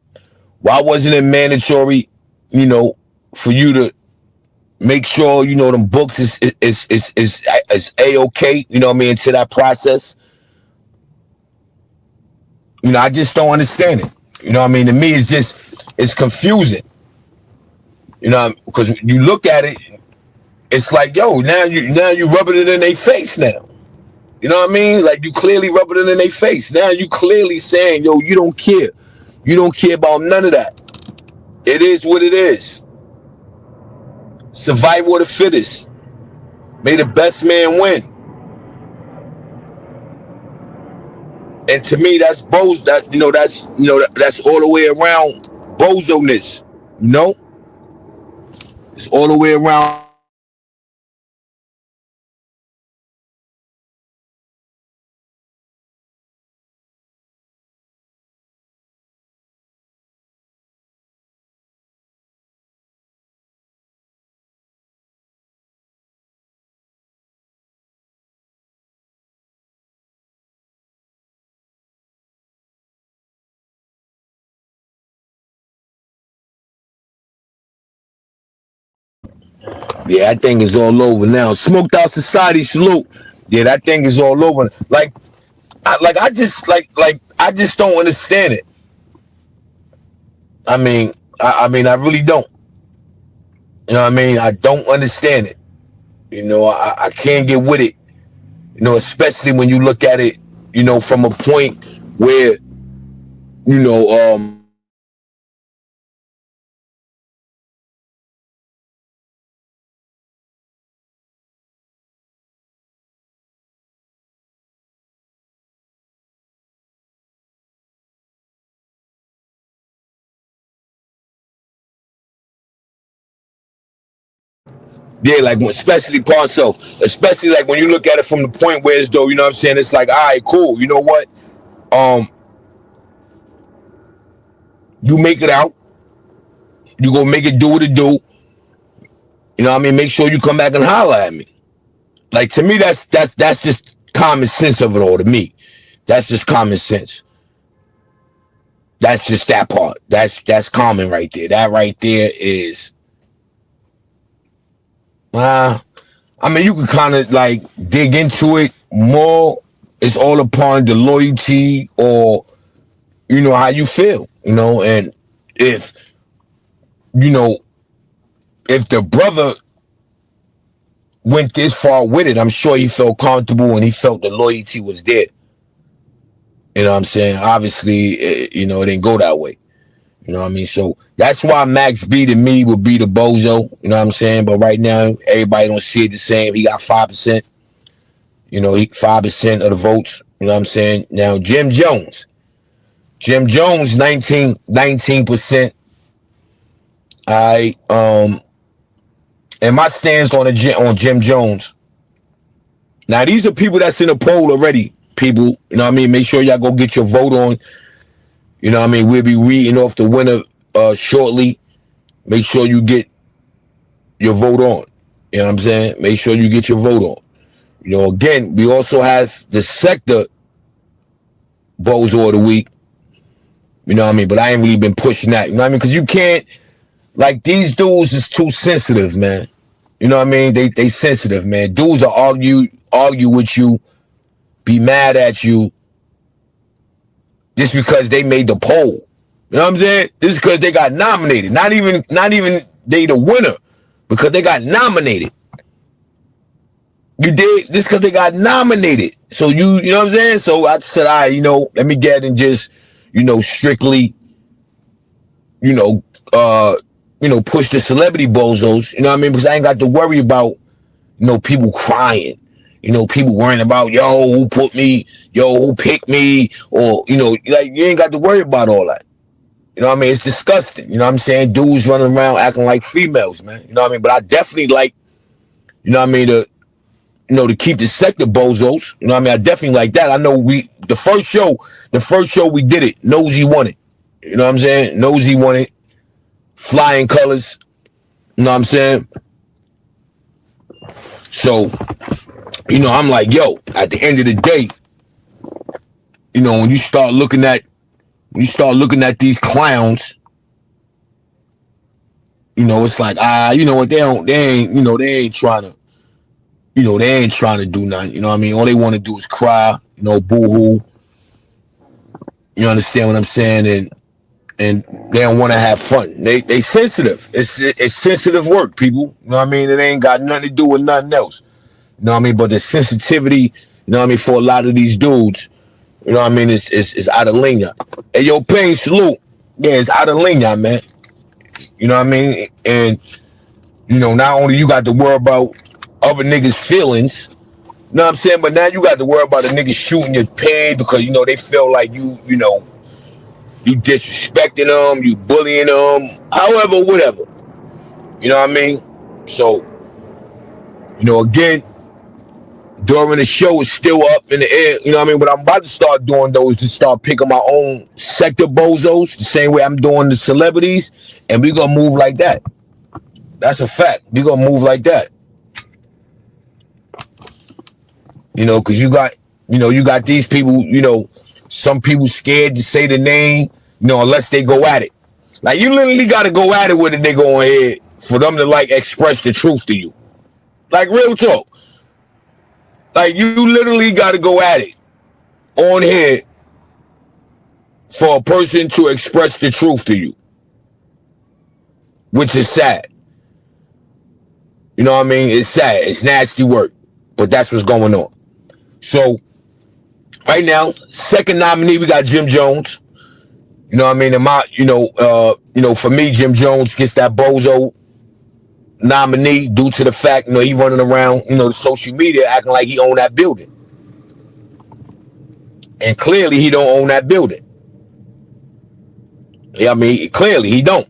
Why wasn't it mandatory, you know, for you to make sure, you know, them books is A-okay, you know what I mean, into that process? You know, I just don't understand it. You know what I mean? To me, it's confusing. You know, because you look at it, it's like, yo, now you rubbing it in their face now. You know what I mean? Like, you clearly rubbing it in their face. Now you clearly saying, yo, you don't care. You don't care about none of that. It is what it is. Survival of the fittest. May the best man win. And to me, that's Bozo. That's all the way around Bozo-ness. You know? It's all the way around. Yeah, that thing is all over now. Smoked Out Society, salute. Yeah, that thing is all over. I just don't understand it. I mean, I really don't. You know what I mean? I don't understand it. You know, I can't get with it. You know, especially when you look at it, you know, from a point where, you know, yeah, like especially Parcel, especially like when you look at it from the point where it's though, you know what I'm saying? It's like, all right, cool. You know what? You make it out. You go make it do what it do. You know what I mean? Make sure you come back and holler at me. Like, to me, that's just common sense of it all. To me, that's just common sense. That's just that part. That's common right there. That right there is. I mean, you can kind of like dig into it more. It's all upon the loyalty or, you know, how you feel, you know, and if, you know, if the brother went this far with it, I'm sure he felt comfortable and he felt the loyalty was there. You know what I'm saying? Obviously, you know, it didn't go that way. You know what I mean? So that's why Max B to me would be the Bozo. You know what I'm saying? But right now, everybody don't see it the same. He got 5%. You know, he 5% of the votes. You know what I'm saying? Now Jim Jones. Jim Jones, 19%. I and my stance on Jim Jones. Now these are people that's in the poll already. People, you know what I mean? Make sure y'all go get your vote on. You know what I mean? We'll be reading off the winner shortly. Make sure you get your vote on. You know what I'm saying? Make sure you get your vote on. You know, again, we also have the sector Bozo of the week. You know what I mean? But I ain't really been pushing that. You know what I mean? Because you can't, like, these dudes is too sensitive, man. You know what I mean? They sensitive, man. Dudes will argue with you, be mad at you, just because they made the poll. You know what I'm saying? This is because they got nominated. Not even they the winner, because they got nominated. You did this because they got nominated. So you know what I'm saying? So I said, all right, you know, let me get and just, you know, strictly, push the celebrity bozos. You know what I mean? Because I ain't got to worry about, you know, people crying. You know, people worrying about, yo, who put me, yo, who picked me, or, you know, like, you ain't got to worry about all that. You know what I mean? It's disgusting. You know what I'm saying? Dudes running around acting like females, man. You know what I mean? But I definitely like, you know what I mean, to keep the sector bozos. You know what I mean? I definitely like that. I know the first show we did it, Nosy won it. You know what I'm saying? Nosy won it. Flying colors. You know what I'm saying? So, you know, I'm like, yo, at the end of the day, you know, when you start looking at these clowns, you know, it's like, you know what, they ain't trying to do nothing. You know what I mean? All they want to do is cry, you know, boo-hoo. You understand what I'm saying? And they don't want to have fun. They sensitive. It's sensitive work, people. You know what I mean? It ain't got nothing to do with nothing else. You know what I mean? But the sensitivity, you know what I mean, for a lot of these dudes, you know what I mean, it's out of linea. Hey, yo, Pain, salute. Yeah, it's out of linea, man. You know what I mean? And, you know, not only you got to worry about other niggas' feelings, you know what I'm saying, but now you got to worry about a nigga shooting your pay because, you know, they feel like you disrespecting them, you bullying them, however, whatever. You know what I mean? So, you know, again, during the show, it's still up in the air. You know what I mean? What I'm about to start doing, though, is to start picking my own sector bozos, the same way I'm doing the celebrities, and we're going to move like that. That's a fact. We're going to move like that. You know, because you got these people, you know, some people scared to say the name, you know, unless they go at it. Like, you literally got to go at it with a nigga on here for them to, like, express the truth to you. Like, real talk. Like, you literally got to go at it on here for a person to express the truth to you, which is sad. You know what I mean? It's sad. It's nasty work, but that's what's going on. So, right now, second nominee, we got Jim Jones. You know what I mean? And for me, Jim Jones gets that Bozo nominee due to the fact, you know, he running around, you know, the social media acting like he own that building. And clearly he don't own that building. Yeah, I mean, clearly he don't.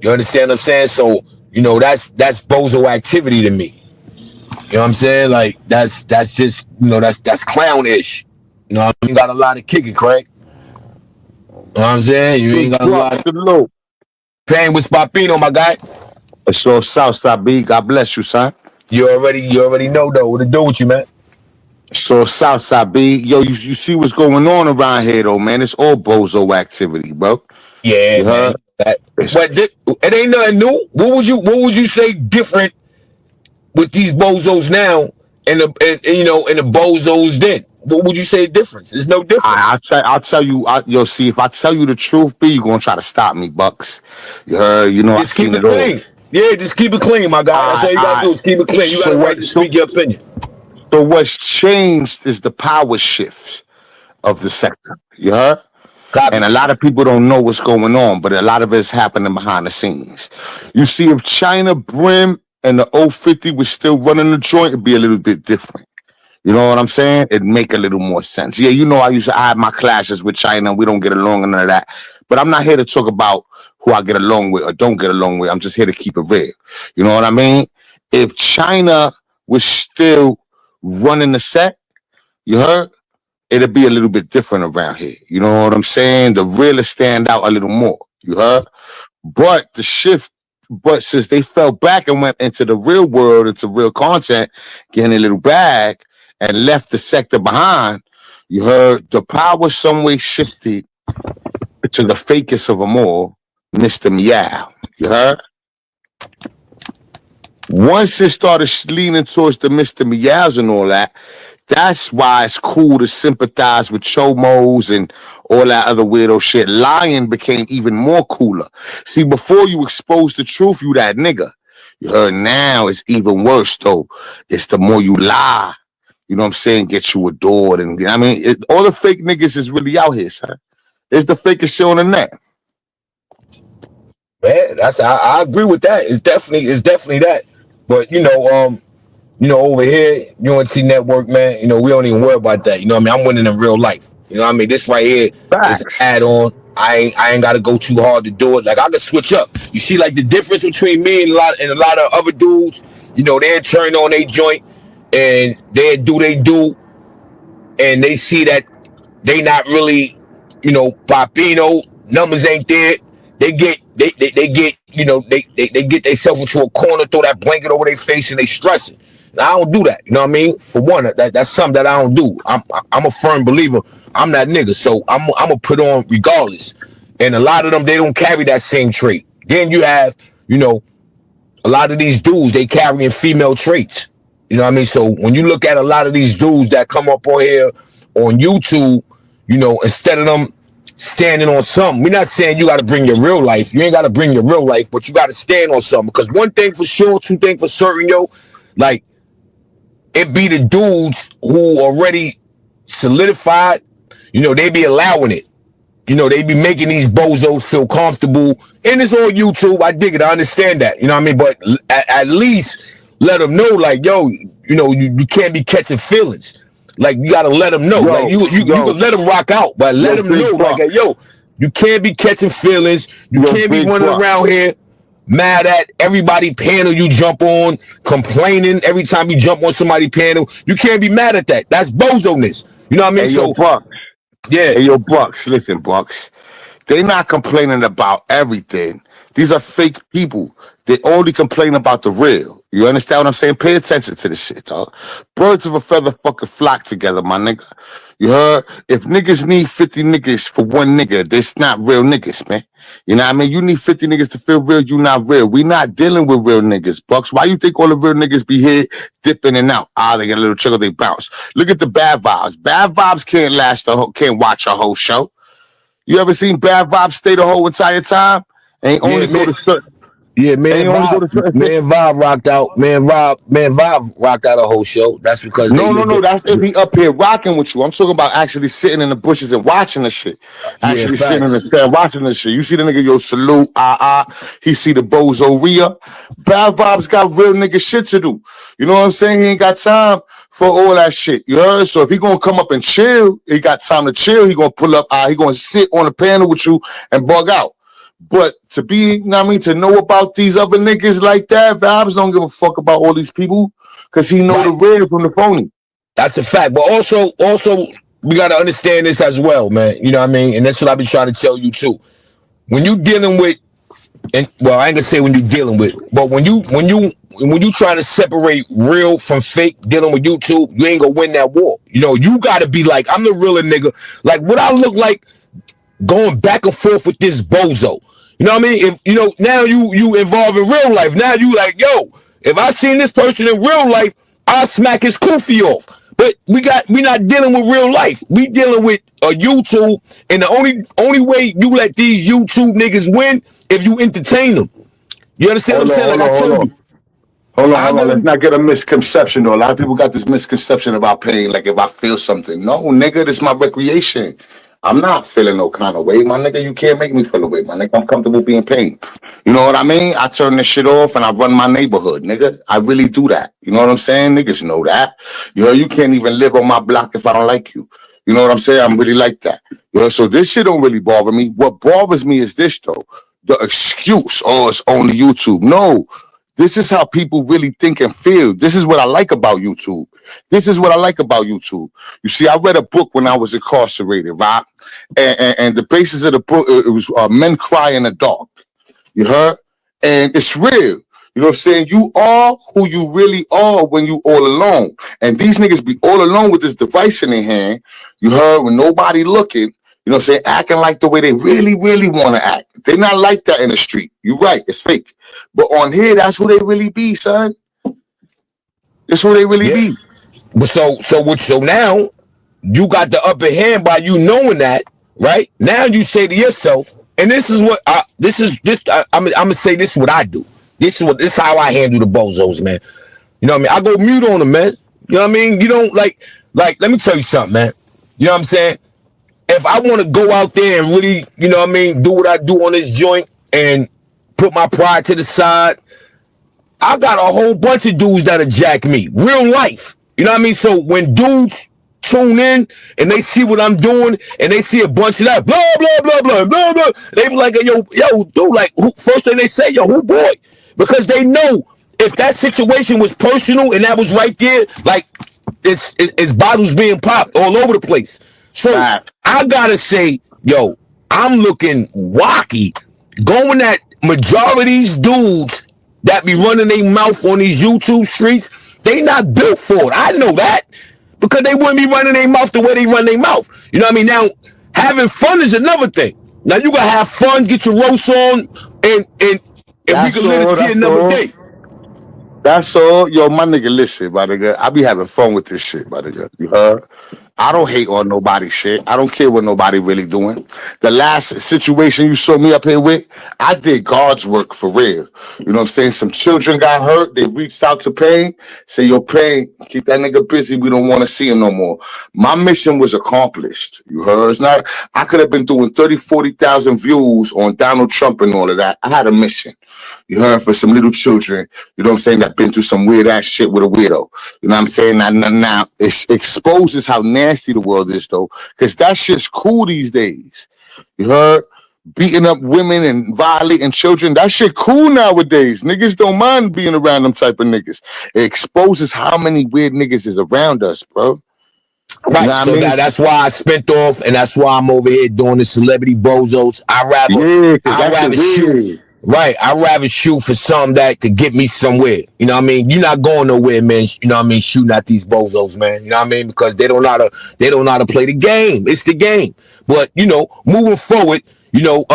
You understand what I'm saying? So, you know, that's Bozo activity to me. You know what I'm saying? Like, that's just, you know, that's clownish. You know, you got a lot of kicking, Craig. You know what I'm saying? You ain't got a lot of pain with Spapino, my guy. It's all Southside B. God bless you, son. You already know though what to do with you, man. So Southside B, yo, you see what's going on around here though, man. It's all Bozo activity, bro. Yeah, man. But it ain't nothing new. What would you say different with these bozos now and the bozos then? What would you say the difference? There's no difference. I'll tell you. See, if I tell you the truth, B, you gonna try to stop me, Bucks. You heard? You know, just keep it clean. Yeah, just keep it clean, my guy. That's all you gotta do is keep it clean. You got the right to speak your opinion. So what's changed is the power shifts of the sector. You heard? Copy. And a lot of people don't know what's going on, but a lot of it's happening behind the scenes. You see, if China Brim and the 050 was still running the joint, it'd be a little bit different. You know what I'm saying? It'd make a little more sense. Yeah, you know, I have my clashes with China. We don't get along and none of that. But I'm not here to talk about who I get along with or don't get along with. I'm just here to keep it real. You know what I mean? If China was still running the set, you heard? It'd be a little bit different around here. You know what I'm saying? The realer stand out a little more. You heard? But since they fell back and went into the real world, into real content, getting a little bag and left the sector behind, you heard the power some way shifted to the fakest of them all, Mr. Meow. You heard? Once it started leaning towards the Mr. Meows and all that, that's why it's cool to sympathize with chomos and all that other weirdo shit. Lying became even more cooler. See, before you expose the truth, you that nigga. You heard? Now it's even worse, though. It's the more you lie, you know what I'm saying, get you adored. And I mean, all the fake niggas is really out here, son. It's the fakest shit on the net. Man, I agree with that. It's definitely that. But over here, UNT Network, man, we don't even worry about that. You know what I mean? I'm winning in real life. You know what I mean? This right here is an add-on. I ain't gotta go too hard to do it. Like I can switch up. You see, like the difference between me and a lot of other dudes, they'll turn on their joint and they'll do, and they see that they not really, Papino, numbers ain't there. They get they get themselves into a corner, throw that blanket over their face, and they stressing. And I don't do that. You know what I mean? For one, that's something that I don't do. I'm a firm believer. I'm that nigga, so I'm gonna put on regardless. And a lot of them, they don't carry that same trait. Then you have, a lot of these dudes, they carrying female traits. You know what I mean? So when you look at a lot of these dudes that come up on here on YouTube, instead of them standing on something, we're not saying you got to bring your real life. You ain't got to bring your real life, but you got to stand on something. Because one thing for sure, two things for certain, like it be the dudes who already solidified, they be allowing it. They be making these bozos feel comfortable. And it's on YouTube. I dig it. I understand that. You know what I mean? But at least let them know, like, yo, you can't be catching feelings. Like, you got to let them know. Like, you can let them rock out, but let them know, like, hey, yo, you can't be catching feelings. You can't be running around here mad at everybody panel you jump on, complaining every time you jump on somebody's panel. You can't be mad at that. That's bozo-ness. You know what I mean? Hey, yo, Bucks. Yeah. Hey, yo, Bucks. Listen, Bucks. They not complaining about everything. These are fake people. They only complain about the real. You understand what I'm saying? Pay attention to this shit, dog. Birds of a feather fucking flock together, my nigga. You heard? If niggas need 50 niggas for one nigga, that's not real niggas, man. You know what I mean? You need 50 niggas to feel real, you not real. We not dealing with real niggas, Bucks. Why you think all the real niggas be here dipping and out? They get a little trigger, they bounce. Look at the bad vibes. Bad vibes can't watch a whole show. You ever seen bad vibes stay the whole entire time? Ain't only go to certain. Yeah, man, Vibe rocked out. Man, Vibe rocked out a whole show. That's because no. That's if he up here rocking with you. I'm talking about actually sitting in the bushes and watching the shit. Actually sitting in the stand watching the shit. You see the nigga, yo, salute, he see the Bozo Rhea. Bad Vibes got real nigga shit to do. You know what I'm saying? He ain't got time for all that shit. You heard? So if he gonna come up and chill, he got time to chill. He gonna pull up. He gonna sit on the panel with you and bug out. But to be, you know what I mean, to know about these other niggas like that, Vibes don't give a fuck about all these people because he know the real from the phony. That's a fact. But also, we got to understand this as well, man. You know what I mean? And that's what I be trying to tell you too. When you dealing with, I ain't gonna say when you dealing with, but when you trying to separate real from fake, dealing with YouTube, you ain't gonna win that war. You got to be like, I'm the realer nigga. Like, what I look like going back and forth with this bozo. You know what I mean? If now you involved in real life. Now you like, yo, if I seen this person in real life, I'll smack his kufi off. But we not dealing with real life. We dealing with a YouTube, and the only way you let these YouTube niggas win if you entertain them. You understand what I'm saying? Like I told you. Hold on. Let's not get a misconception, though. A lot of people got this misconception about pain. Like, if I feel something. No, nigga, this is my recreation. I'm not feeling no kind of way, my nigga. You can't make me feel away, my nigga. I'm comfortable being paid. You know what I mean? I turn this shit off and I run my neighborhood, nigga. I really do that. You know what I'm saying? Niggas know that. You know, you can't even live on my block if I don't like you. You know what I'm saying? I'm really like that. You know, so this shit don't really bother me. What bothers me is this though. The excuse, oh, it's only YouTube. No. This is how people really think and feel. This is what I like about YouTube. This is what I like about YouTube. You see, I read a book when I was incarcerated, right? And the basis of the book, it was Men Cry in the Dark. You heard? And it's real. You know what I'm saying? You are who you really are when you all alone. And these niggas be all alone with this device in their hand. You heard? When nobody looking. You know what I'm saying? Acting like the way they really, really want to act. They're not like that in the street. You're right. It's fake. But on here, that's who they really be, son. That's who they really be. But so now you got the upper hand by you knowing that, right? Now you say to yourself, and this is what I'm gonna say. This is what I do. This is how I handle the bozos, man. You know what I mean? I go mute on them, man. You know what I mean? You don't like. Let me tell you something, man. You know what I'm saying? If I want to go out there and really, you know what I mean, do what I do on this joint and put my pride to the side, I got a whole bunch of dudes that'll jack me. Real life. You know what I mean? So when dudes tune in and they see what I'm doing and they see a bunch of that, blah, blah, blah, blah, blah, blah, they be like, yo, dude, like, first thing they say, yo, who boy? Because they know if that situation was personal and that was right there, like, it's bottles being popped all over the place. So I gotta say, yo, I'm looking wacky going at majority of these dudes that be running their mouth on these YouTube streets. They not built for it. I know that because they wouldn't be running their mouth the way they run their mouth. You know what I mean? Now, having fun is another thing. Now you gotta have fun, get your roast on, and we can live it to another day. That's all. Yo, my nigga, listen, my nigga. I be having fun with this shit, my nigga. You heard? I don't hate on nobody's shit. I don't care what nobody really doing. The last situation you saw me up here with, I did God's work for real. You know what I'm saying? Some children got hurt. They reached out to Payne. Say, yo, Payne, keep that nigga busy. We don't want to see him no more. My mission was accomplished. You heard? It's not, I could have been doing 30, 40,000 views on Donald Trump and all of that. I had a mission. You heard? For some little children, you know what I'm saying, that been through some weird ass shit with a weirdo. You know what I'm saying? Now it exposes how nasty the world is, though, because that shit's cool these days. You heard? Beating up women and violating children, that shit cool nowadays. Niggas don't mind being around them type of niggas. It exposes how many weird niggas is around us, bro. Right, you know so that's why I spent off, and that's why I'm over here doing the celebrity bozos. I'd rather shoot. Right, I'd rather shoot for something that could get me somewhere. You know what I mean? You're not going nowhere, man. You know what I mean? Shooting at these bozos, man. You know what I mean? Because they don't know how to play the game. It's the game. But you know, moving forward, you know,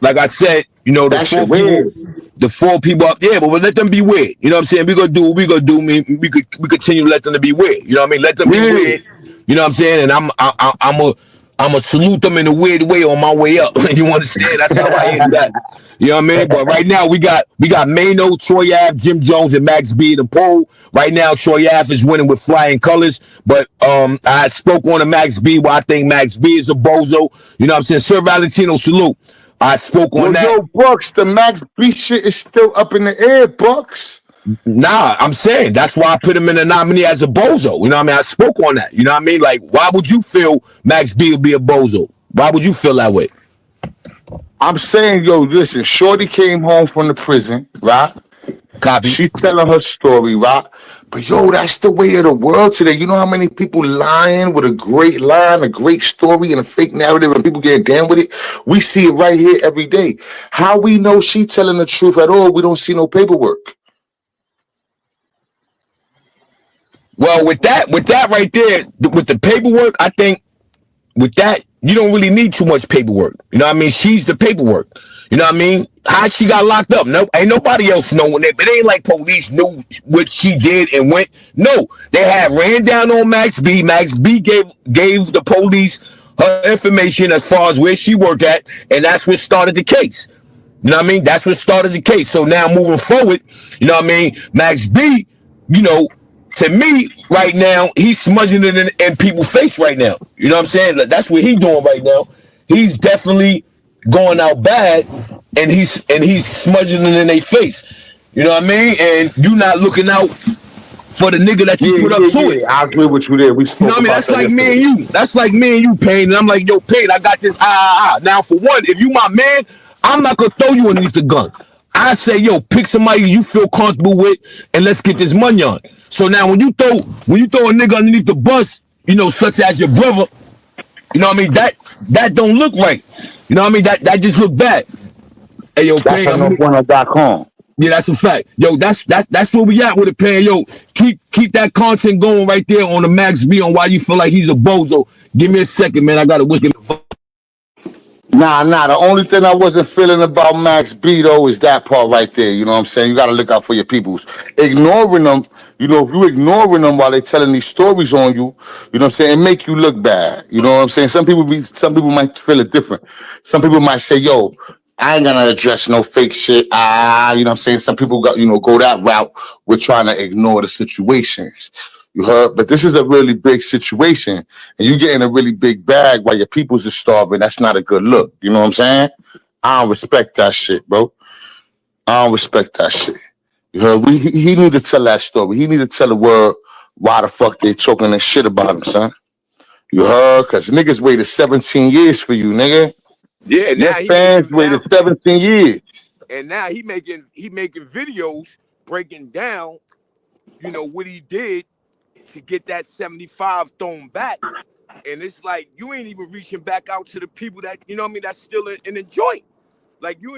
like I said, you know, the four people up there, but we'll let them be weird. You know what I'm saying? We gonna do what we gonna do. We continue to let them to be weird. You know what I mean? Let them be weird. You know what I'm saying? And I'm gonna salute them in a weird way on my way up. You understand? That's how I am that. You know what I mean? But right now we got Mano, Troy Ave, Jim Jones, and Max B in the poll. Right now, Troy Ave is winning with flying colors. But I spoke on to Max B, where I think Max B is a bozo. You know what I'm saying? Sir Valentino, salute. I spoke on that. Yo, Bucks, the Max B shit is still up in the air, Bucks. Nah, I'm saying that's why I put him in the nominee as a bozo. You know what I mean? I spoke on that. You know what I mean? Like, why would you feel Max B would be a bozo? Why would you feel that way? I'm saying, yo, listen, Shorty came home from the prison, right? Copy. She telling her story, right? But yo, that's the way of the world today. You know how many people lying with a great line, a great story, and a fake narrative, and people getting down with it? We see it right here every day. How we know she telling the truth at all? We don't see no paperwork. Well, with that right there, with the paperwork, I think with that, you don't really need too much paperwork. You know what I mean? She's the paperwork. You know what I mean? How she got locked up? No, ain't nobody else knowing it. But it ain't like police knew what she did and went. No, they had ran down on Max B. Max B gave the police her information as far as where she worked at, and that's what started the case. You know what I mean? That's what started the case. So now moving forward, you know what I mean? Max B, you know, to me, right now, he's smudging it in people's face right now. You know what I'm saying? That's what he's doing right now. He's definitely going out bad, and he's smudging it in their face. You know what I mean? And you not looking out for the nigga that you Yeah, put up yeah, to it. yeah. I agree with you there. We You know spoke what I mean? about That's that like me and yesterday. you. That's like me and you, Pain. And I'm like, yo, Pain, I got this. Now, for one, if you my man, I'm not gonna throw you underneath the gun. I say, yo, pick somebody you feel comfortable with, and let's get this money on. So now, when you throw a nigga underneath the bus, such as your brother, you know what I mean? That don't look right. You know what I mean? That just look bad. Hey, yo, That's Pain, a no I'm bueno.com. yeah, that's a fact. Yo, that's where we at with it, Pan. Yo, keep that content going right there on the Max B on why you feel like he's a bozo. Give me a second, man. I got a wicked. Nah. The only thing I wasn't feeling about Max B though is that part right there. You know what I'm saying? You got to look out for your peoples. Ignoring them, if you ignoring them while they telling these stories on you, you know what I'm saying, it make you look bad. You know what I'm saying? Some people might feel it different. Some people might say, yo, I ain't gonna address no fake shit. You know what I'm saying? Some people go that route. We're trying to ignore the situations. You heard? But this is a really big situation, and you getting a really big bag while your peoples are starving. That's not a good look. You know what I'm saying? I don't respect that shit, bro. I don't respect that shit. You heard? He need to tell that story. He need to tell the world why the fuck they talking that shit about him, son. You heard? Cause niggas waited 17 years for you, nigga. Yeah, Your now he fans making waited now, 17 years. and now he making videos breaking down, what he did to get that 75 thrown back. And it's like you ain't even reaching back out to the people that you know what I mean that's still in the joint. Like you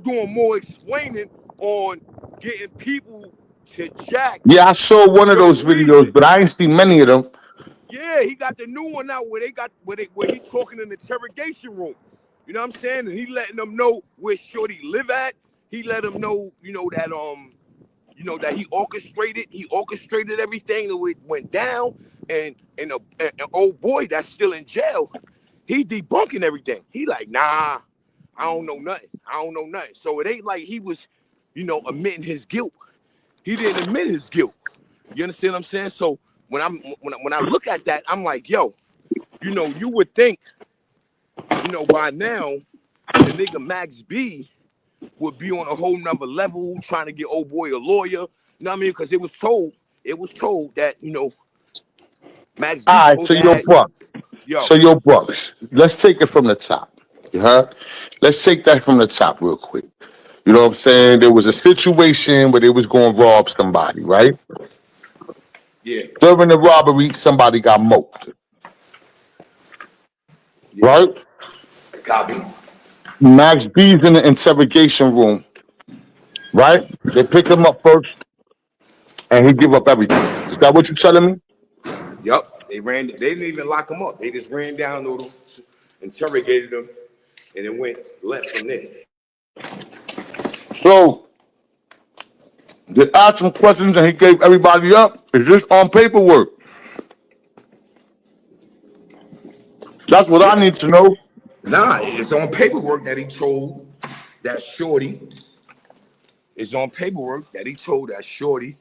doing more explaining on getting people to jack Yeah, I saw one of your those videos, reason. but I ain't seen many of them. Yeah, he got the new one out where he talking in the interrogation room. You know what I'm saying? And he letting them know where Shorty live at. He let them know, that he orchestrated everything that went down. And an old boy that's still in jail, he debunking everything. He like, nah, I don't know nothing. I don't know nothing. So it ain't like he was, admitting his guilt. He didn't admit his guilt. You understand what I'm saying? So when I look at that, I'm like, yo, you would think, by now, the nigga Max B would be on a whole nother level, trying to get old boy a lawyer. You know what I mean? Because it was told that, Max B All right, supposed to have, yo, So your Bucks. Let's take it from the top. You heard? Let's take that from the top real quick. You know what I'm saying? There was a situation where they was going to rob somebody, right? yeah, During the robbery, somebody got moped, yeah, right? copy. Max B's in the interrogation room, right? They pick him up first, and he give up everything. Is that what you telling me? Yup. They didn't even lock him up. They just ran down on him, interrogated him, and it went left from there. So they asked him questions, and he gave everybody up. Is this on paperwork? That's what I Yeah. need to know. Nah, it's on paperwork that he told that shorty. It's on paperwork that he told that shorty.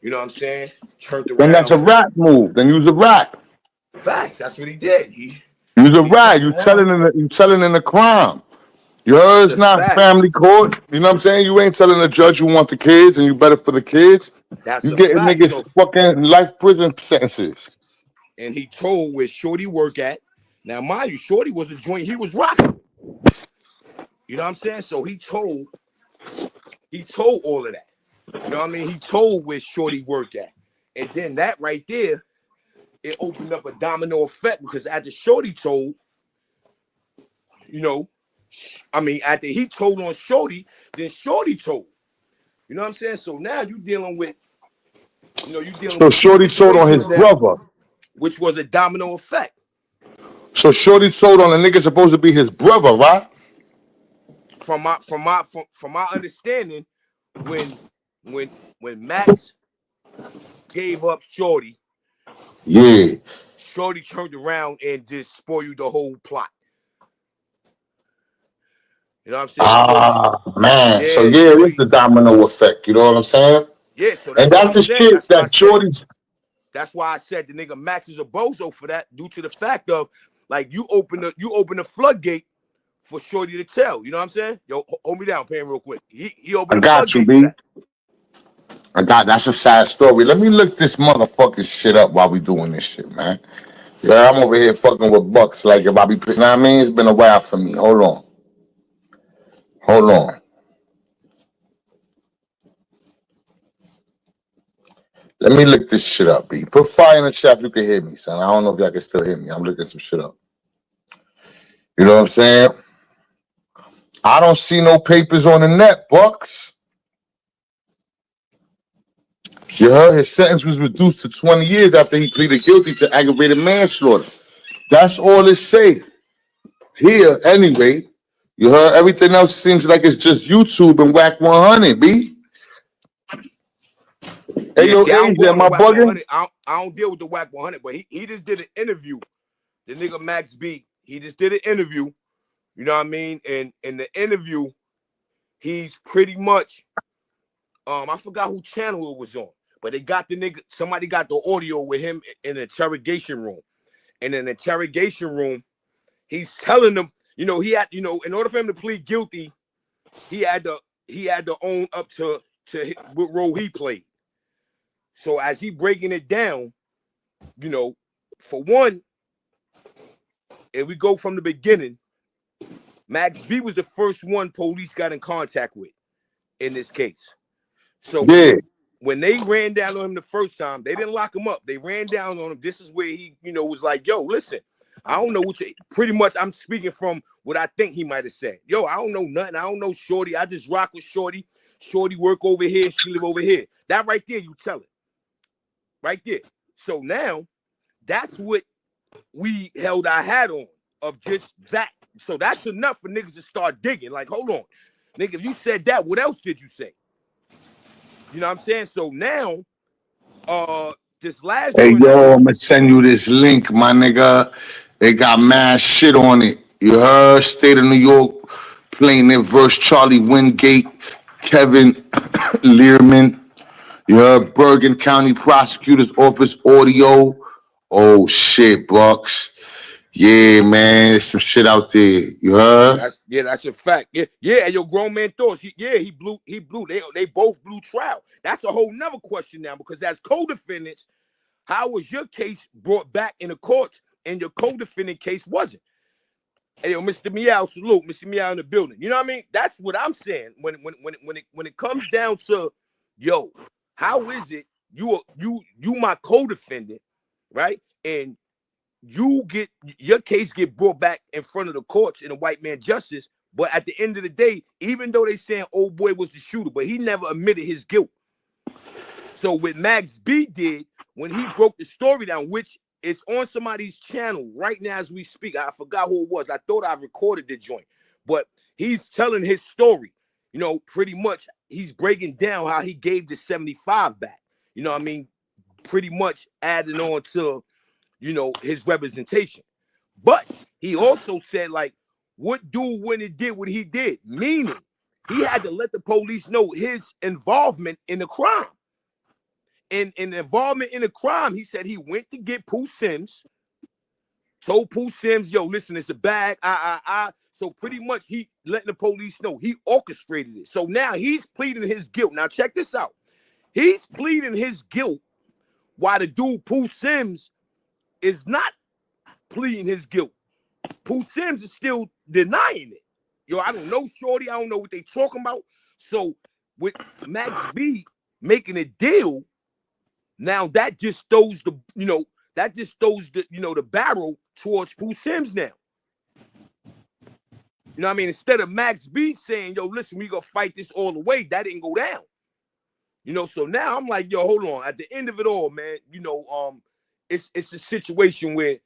You know what I'm saying? Turned Then that's a around. rat move. Then use a rat. Facts. That's what he did. He Use a he rat. turned You around. telling in the crime. You heard That's it's a not fact. family court. You know what I'm saying? You ain't telling the judge you want the kids and you better for the kids. That's You a getting fact. niggas So, fucking life prison sentences. and he told where Shorty work at. Now, mind you, Shorty was a joint he was rocking. You know what I'm saying? So he told all of that. You know what I mean? He told where Shorty work at. And then that right there, it opened up a domino effect because after Shorty told, you know, after he told on Shorty, then Shorty told. You know what I'm saying? So now you dealing So with two Shorty told on his situations now, brother. which was a domino effect. So Shorty told on a nigga supposed to be his brother, right? From my understanding, when when when Max gave up Shorty, Yeah. Shorty turned around and just spoiled the whole plot. You know what I'm saying? Shorty, Ah, man. So yeah, yeah, it's Shorty, the domino effect. You know what I'm saying? Yeah, so And that's what that's I'm the saying. shit that Shorty's. That's why I said the nigga Max is a bozo for that, due to the fact of like you open the floodgate for Shorty to tell. You know what I'm saying? Yo, hold me down, Pam, real quick. He I opened the got you, floodgate for B. that. That's a sad story. Let me look this motherfucking shit up while we doing this shit, man. Yeah, I'm over here fucking with bucks like if I be, you know what I mean? It's been a while for me. Hold on. Hold on. Let me look this shit up, B. Put fire in the chat if you can hear me, son. I don't know if y'all can still hear me. I'm looking some shit up. You know what I'm saying? I don't see no papers on the net, Bucks. You heard his sentence was reduced to 20 years after he pleaded guilty to aggravated manslaughter. That's all it say. Here, anyway. You heard everything else seems like it's just YouTube and Whack 100, B. Hey, Yeah, yo, see, I don't AJ, go on am the I Whack bugging? 100. I don't deal with the Whack 100, but he just did an interview. The nigga Max B, he just did an interview. You know what I mean? And in the interview, he's pretty much, I forgot who channel it was on, but they got the nigga, somebody got the audio with him in the interrogation room. And in the interrogation room, he's telling them, he had, in order for him to plead guilty, he had to own up to what role he played. So as he breaking it down, for one, if we go from the beginning, Max B was the first one police got in contact with in this case. So Yeah. when they ran down on him the first time, they didn't lock him up. They ran down on him. This is where he, was like, yo, listen, I don't know what you, pretty much I'm speaking from what I think he might have said. Yo, I don't know nothing. I don't know Shorty. I just rock with Shorty. Shorty work over here. She live over here. That right there, you tell it. Right there. So now, that's what we held our hat on, of just that. So that's enough for niggas to start digging. Like, hold on. Nigga, if you said that, what else did you say? You know what I'm saying? So now, this last Hey, joint I yo, I'm listened. gonna send you this link, my nigga. It got mad shit on it. You heard? State of New York plaintiff versus Charlie Wingate, Kevin Learman. You heard? Bergen County Prosecutor's Office audio. Oh shit, Bucks. Yeah, man, there's some shit out there. You heard? That's a fact. Yeah, and your grown man thoughts. He blew. They both blew trial. That's a whole nother question now, because as co-defendants, how was your case brought back in the courts and your co-defendant case wasn't? Hey, yo, Mr. Meow, salute, Mr. Meow in the building. You know what I mean? That's what I'm saying. When it comes down to, yo, how is it you my co-defendant, right? And your case get brought back in front of the courts in a white man justice, but at the end of the day, even though they saying old boy was the shooter, but he never admitted his guilt. So what Max B did when he broke the story down, which is on somebody's channel right now as we speak. I forgot who it was. I thought I recorded the joint, but he's telling his story. Pretty much he's breaking down how he gave the 75 back. You know what I mean? Pretty much adding on to, his representation. But he also said, like, what dude when it did what he did? Meaning he had to let the police know his involvement in the crime. And involvement in the crime, he said he went to get Pooh Sims, told Pooh Sims, yo, listen, it's a bag. So pretty much he letting the police know he orchestrated it. So now he's pleading his guilt. Now check this out. He's pleading his guilt while the dude Pooh Sims is not pleading his guilt. Pooh Sims is still denying it. Yo, I don't know Shorty. I don't know what they talking about. So with Max B making a deal, now that just throws the, the barrel towards Pooh Sims now. You know what I mean? Instead of Max B saying, yo, listen, we gonna fight this all the way, that didn't go down. So now I'm like, yo, hold on. At the end of it all, man, it's a situation where,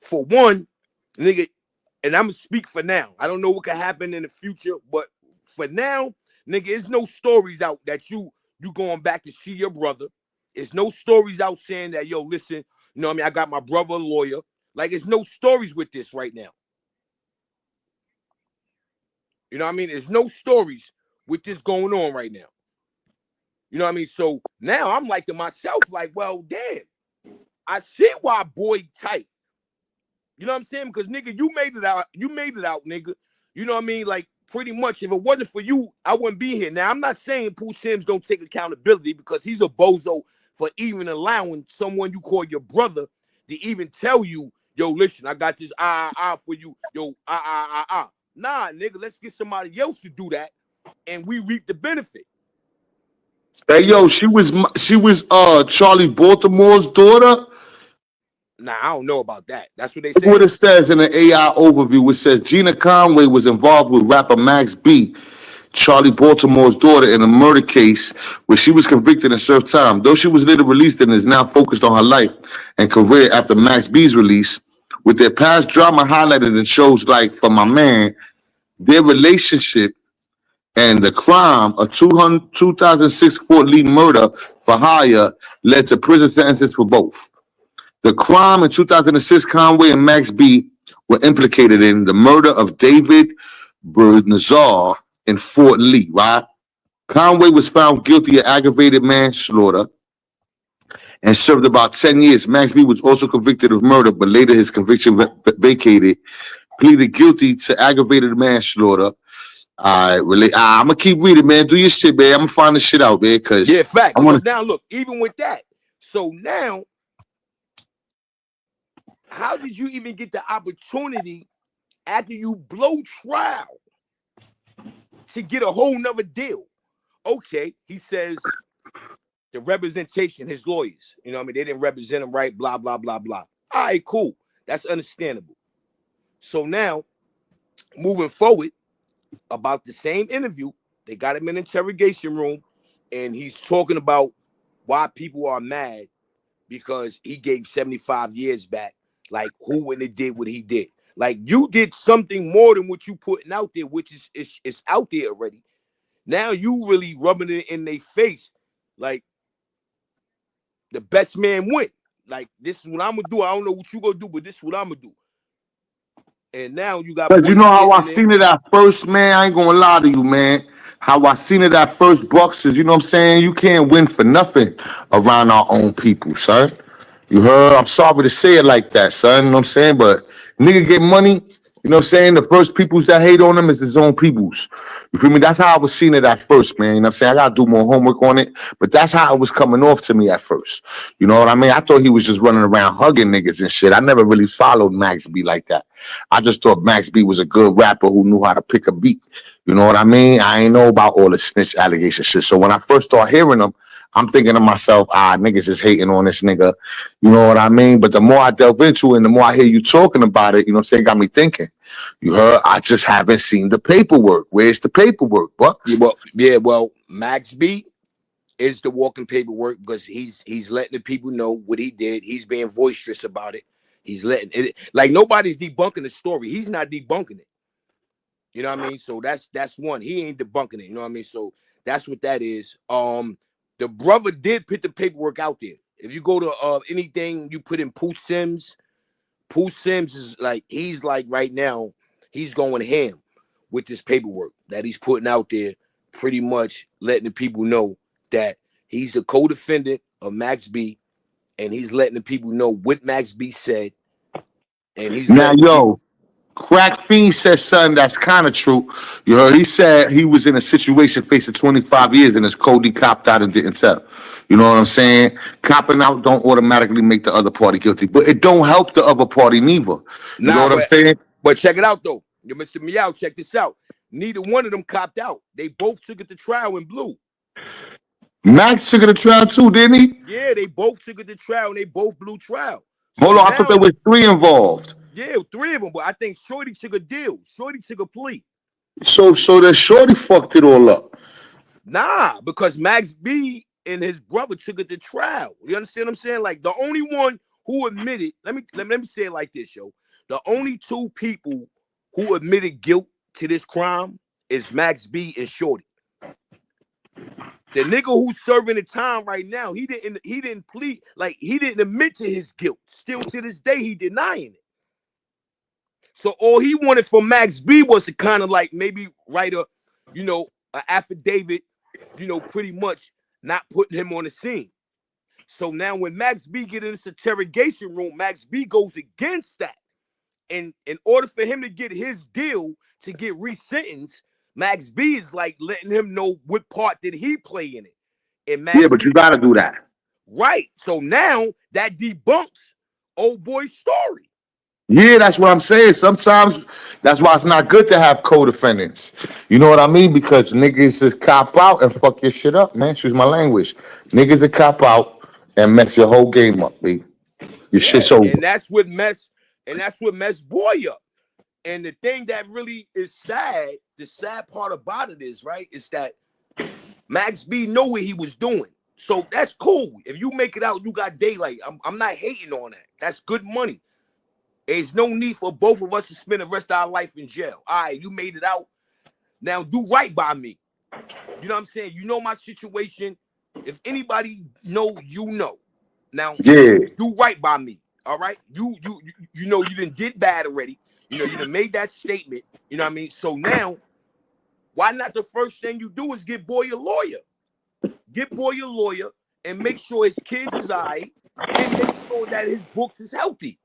for one, nigga, and I'm gonna speak for now. I don't know what could happen in the future, but for now, nigga, there's no stories out that you going back to see your brother. There's no stories out saying that, yo, listen, you know what I mean? I got my brother a lawyer. Like, there's no stories with this right now. You know what I mean? There's no stories with this going on right now. You know what I mean? So now I'm like to myself, like, well, damn, I see why boy tight. You know what I'm saying? Because nigga, you made it out. You made it out, nigga. You know what I mean? Like pretty much, if it wasn't for you, I wouldn't be here. Now I'm not saying Pooh Sims don't take accountability because he's a bozo for even allowing someone you call your brother to even tell you, yo, listen, I got this for you. Yo, Nah, nigga, let's get somebody else to do that, and we reap the benefit. Hey, yo, she was Charlie Baltimore's daughter. Nah, I don't know about that. That's what they Look what saying. it says in the AI overview. It says Gina Conway was involved with rapper Max B, Charlie Baltimore's daughter, in a murder case where she was convicted and served time. Though she was later released and is now focused on her life and career after Max B's release, with their past drama highlighted in shows like For My Man, their relationship and the crime, a 2006 Fort Lee murder for hire, led to prison sentences for both. The crime in 2006, Conway and Max B were implicated in the murder of David Bernazar in Fort Lee, right? Conway was found guilty of aggravated manslaughter and served about 10 years. Max B was also convicted of murder, but later his conviction vacated, pleaded guilty to aggravated manslaughter. I'm gonna keep reading, man. Do your shit, man. I'm gonna find this shit out, man. Cause Yeah, fact. I So want now look, even with that, so now, how did you even get the opportunity after you blow trial to get a whole nother deal? Okay, he says the representation, his lawyers, you know what I mean? They didn't represent him right, blah, blah, blah, blah. All right, cool. That's understandable. So now, moving forward, about the same interview, they got him in an interrogation room, and he's talking about why people are mad because he gave 75 years back. Like, who wouldn't have did what he did? Like, you did something more than what you putting out there, which is out there already. Now you really rubbing it in their face, like the best man win. Like, this is what I'm gonna do. I don't know what you gonna do, but this is what I'm gonna do. And now you got Because you boy know how I standing there. seen it at first, man. I ain't gonna lie to you, man. How I seen it at first, Bucks, is, you know what I'm saying? You can't win for nothing around our own people, son. You heard? I'm sorry to say it like that, son. You know what I'm saying? But nigga get money, you know what I'm saying? The first peoples that hate on him is his own peoples. You feel me? That's how I was seeing it at first, man. You know what I'm saying? I gotta do more homework on it. But that's how it was coming off to me at first. You know what I mean? I thought he was just running around hugging niggas and shit. I never really followed Max B like that. I just thought Max B was a good rapper who knew how to pick a beat. You know what I mean? I ain't know about all the snitch allegation shit. So when I first started hearing them, I'm thinking to myself, niggas is hating on this nigga. You know what I mean? But the more I delve into it and the more I hear you talking about it, you know what I'm saying, got me thinking. You heard? I just haven't seen the paperwork. Where's the paperwork, Bucks? Well, Max B is the walking paperwork because he's letting the people know what he did. He's being boisterous about it. He's letting it, like, nobody's debunking the story. He's not debunking it. You know what I mean? So that's one. He ain't debunking it. You know what I mean? So that's what that is. The brother did put the paperwork out there. If you go to anything you put in Pooh Sims is like, he's like right now, he's going ham with this paperwork that he's putting out there, pretty much letting the people know that he's a co-defendant of Max B, and he's letting the people know what Max B said, and he's Now, letting the people. yo, Crack Fiend said something that's kind of true. You heard? He said he was in a situation facing 25 years and his Cody copped out and didn't tell. You know what I'm saying? Copping out don't automatically make the other party guilty, but it don't help the other party neither. You know Nah, what I'm saying? but check it out though. Yo, Mr. Meow, check this out. Neither one of them copped out. They both took it to trial and blew. Max took it to trial too, didn't he? Yeah, they both took it to trial and they both blew trial. So Hold on, I thought there now, was 3 involved. yeah, 3 of them, but I think Shorty took a deal. Shorty took a plea. So that Shorty fucked it all up. Nah, because Max B and his brother took it to trial. You understand what I'm saying? Like, the only one who admitted, let me say it like this, yo. The only 2 people who admitted guilt to this crime is Max B and Shorty. The nigga who's serving the time right now, he didn't plead, like, he didn't admit to his guilt. Still to this day, he denying it. So all he wanted from Max B was to kind of like maybe write an affidavit, pretty much not putting him on the scene. So now when Max B get in this interrogation room, Max B goes against that. And in order for him to get his deal to get resentenced, Max B is like letting him know what part did he play in it. And Max Yeah, but you gotta do that. Right. So now that debunks old boy's story. Yeah, that's what I'm saying. Sometimes that's why it's not good to have co-defendants. You know what I mean? Because niggas just cop out and fuck your shit up, man. Excuse my language. Niggas that cop out and mess your whole game up, B. Your shit's over. And that's what mess boy up. And the thing that really is sad, the sad part about it is, right, is that Max B know what he was doing. So that's cool. If you make it out, you got daylight. I'm not hating on that. That's good money. There's no need for both of us to spend the rest of our life in jail. All right, you made it out. Now do right by me. You know what I'm saying? You know my situation. If anybody know, you know. Now do right by me. All right. You know you done did bad already. You know, you done made that statement. You know what I mean? So now, why not the first thing you do is get boy a lawyer? Get boy a lawyer and make sure his kids is all right and make sure that his books is healthy.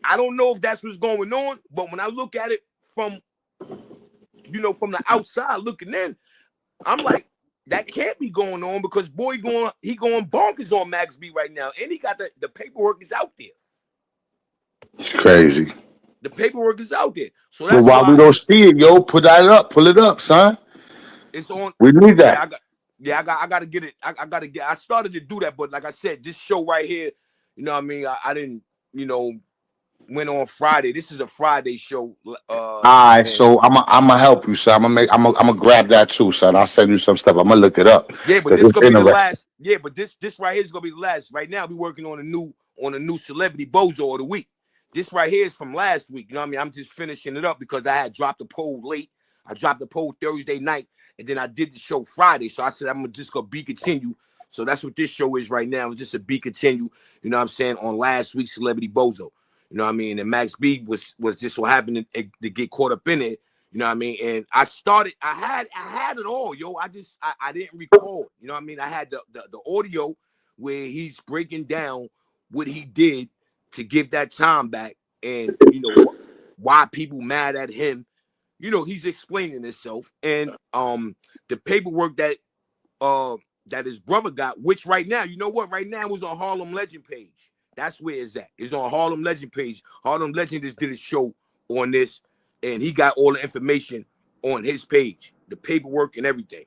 I don't know if that's what's going on, but when I look at it from, you know, from the outside looking in, I'm like, that can't be going on because boy he going bonkers on Max B right now. And he got the paperwork is out there. It's crazy. The paperwork is out there. So that's why why we don't see it, yo. Put that up. Pull it up, son. It's on. We need that. I gotta get it. I started to do that, but like I said, this show right here, you know what I mean? I didn't, you know, went on Friday. This is a Friday show. All right, so I'm gonna help you, son. I'm gonna grab that too, son. I'll send you some stuff. I'm gonna look it up. Yeah, but this is gonna be the last. Yeah, but this right here is gonna be the last. Right now, we working on a new celebrity Bozo of the week. This right here is from last week. You know what I mean? I'm just finishing it up because I had dropped the poll late. I dropped the poll Thursday night, and then I did the show Friday. So I said I'm just gonna be continue. So that's what this show is right now. It's just a be continue. You know what I'm saying? On last week's Celebrity Bozo. You know what I mean? And Max B was just what happened to get caught up in it. You know what I mean? And I had it all, yo. I didn't record. You know what I mean? I had the audio where he's breaking down what he did to give that time back, and you know why people mad at him. You know, he's explaining himself, and the paperwork that his brother got, which right now, you know what? Right now is on Harlem Legend page. That's where it's at. It's on Harlem Legend page. Harlem Legend just did a show on this, and he got all the information on his page, the paperwork and everything.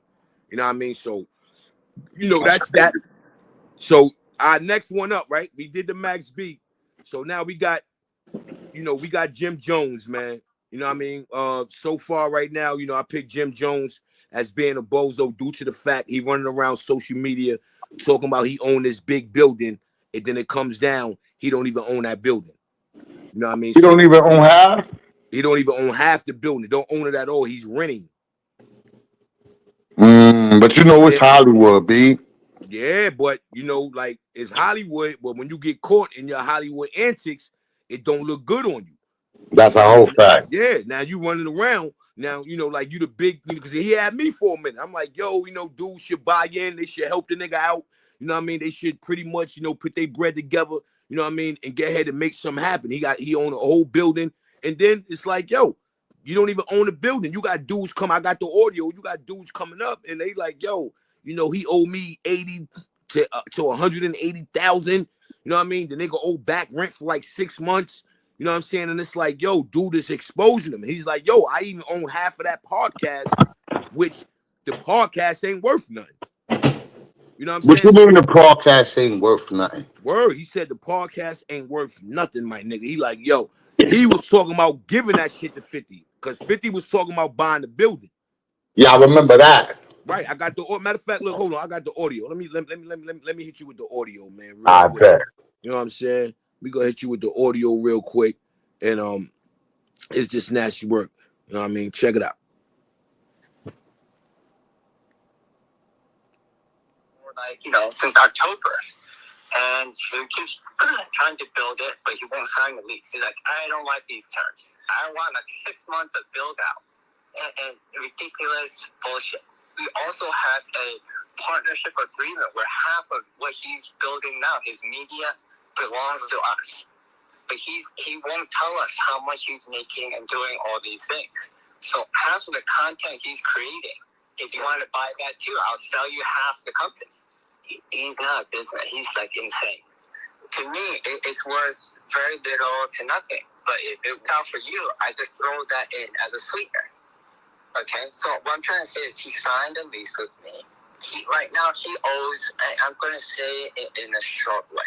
You know what I mean? So, you know, that's that. So our next one up, right? We did the Max B. So now we got Jim Jones, man. You know what I mean? So far right now, you know, I picked Jim Jones as being a bozo due to the fact he running around social media talking about he owned this big building, and then it comes down, he don't even own that building. You know what I mean? He don't even own half? He don't even own half the building. Don't own it at all. He's renting. But you know it's Hollywood, B. Yeah, but you know, like it's Hollywood, but when you get caught in your Hollywood antics, it don't look good on you. That's a whole fact. Yeah, now you running around. Now, you know, like you the big, because he had me for a minute. I'm like, yo, you know, dudes should buy in. They should help the nigga out. You know what I mean? They should pretty much, you know, put their bread together, you know what I mean, and get ahead and make something happen. He owned a whole building. And then it's like, yo, you don't even own a building. You got dudes come. I got the audio. You got dudes coming up, and they like, yo, you know, he owe me 80 to 180,000. You know what I mean? The nigga owe back rent for like 6 months. You know what I'm saying? And it's like, yo, dude is exposing him. He's like, yo, I even own half of that podcast, which the podcast ain't worth nothing. You know what I'm What saying? you mean the podcast ain't worth nothing? Word. He said the podcast ain't worth nothing, my nigga. He like, yo, he was talking about giving that shit to 50 because 50 was talking about buying the building. Yeah, I remember that. Right. I got the matter of fact, look, hold on. I got the audio. Let me hit you with the audio, man. I bet. You know what I'm saying? We gonna hit you with the audio real quick, and it's just nasty work. You know what I mean? Check it out. Like, you know, since October, and he keeps trying to build it, but he won't sign the lease. He's like, I don't like these terms. I want like 6 months of build out and ridiculous bullshit. we also have a partnership agreement where half of what he's building now, his media, belongs to us. But he won't tell us how much he's making and doing all these things. So half of the content he's creating, if you want to buy that too, I'll sell you half the company. He's not a business. He's like insane. To me, it's worth very little to nothing. But if it works out for you, I just throw that in as a sweetener. Okay, so what I'm trying to say is he signed a lease with me. Right now he owes, I'm going to say it in a short way,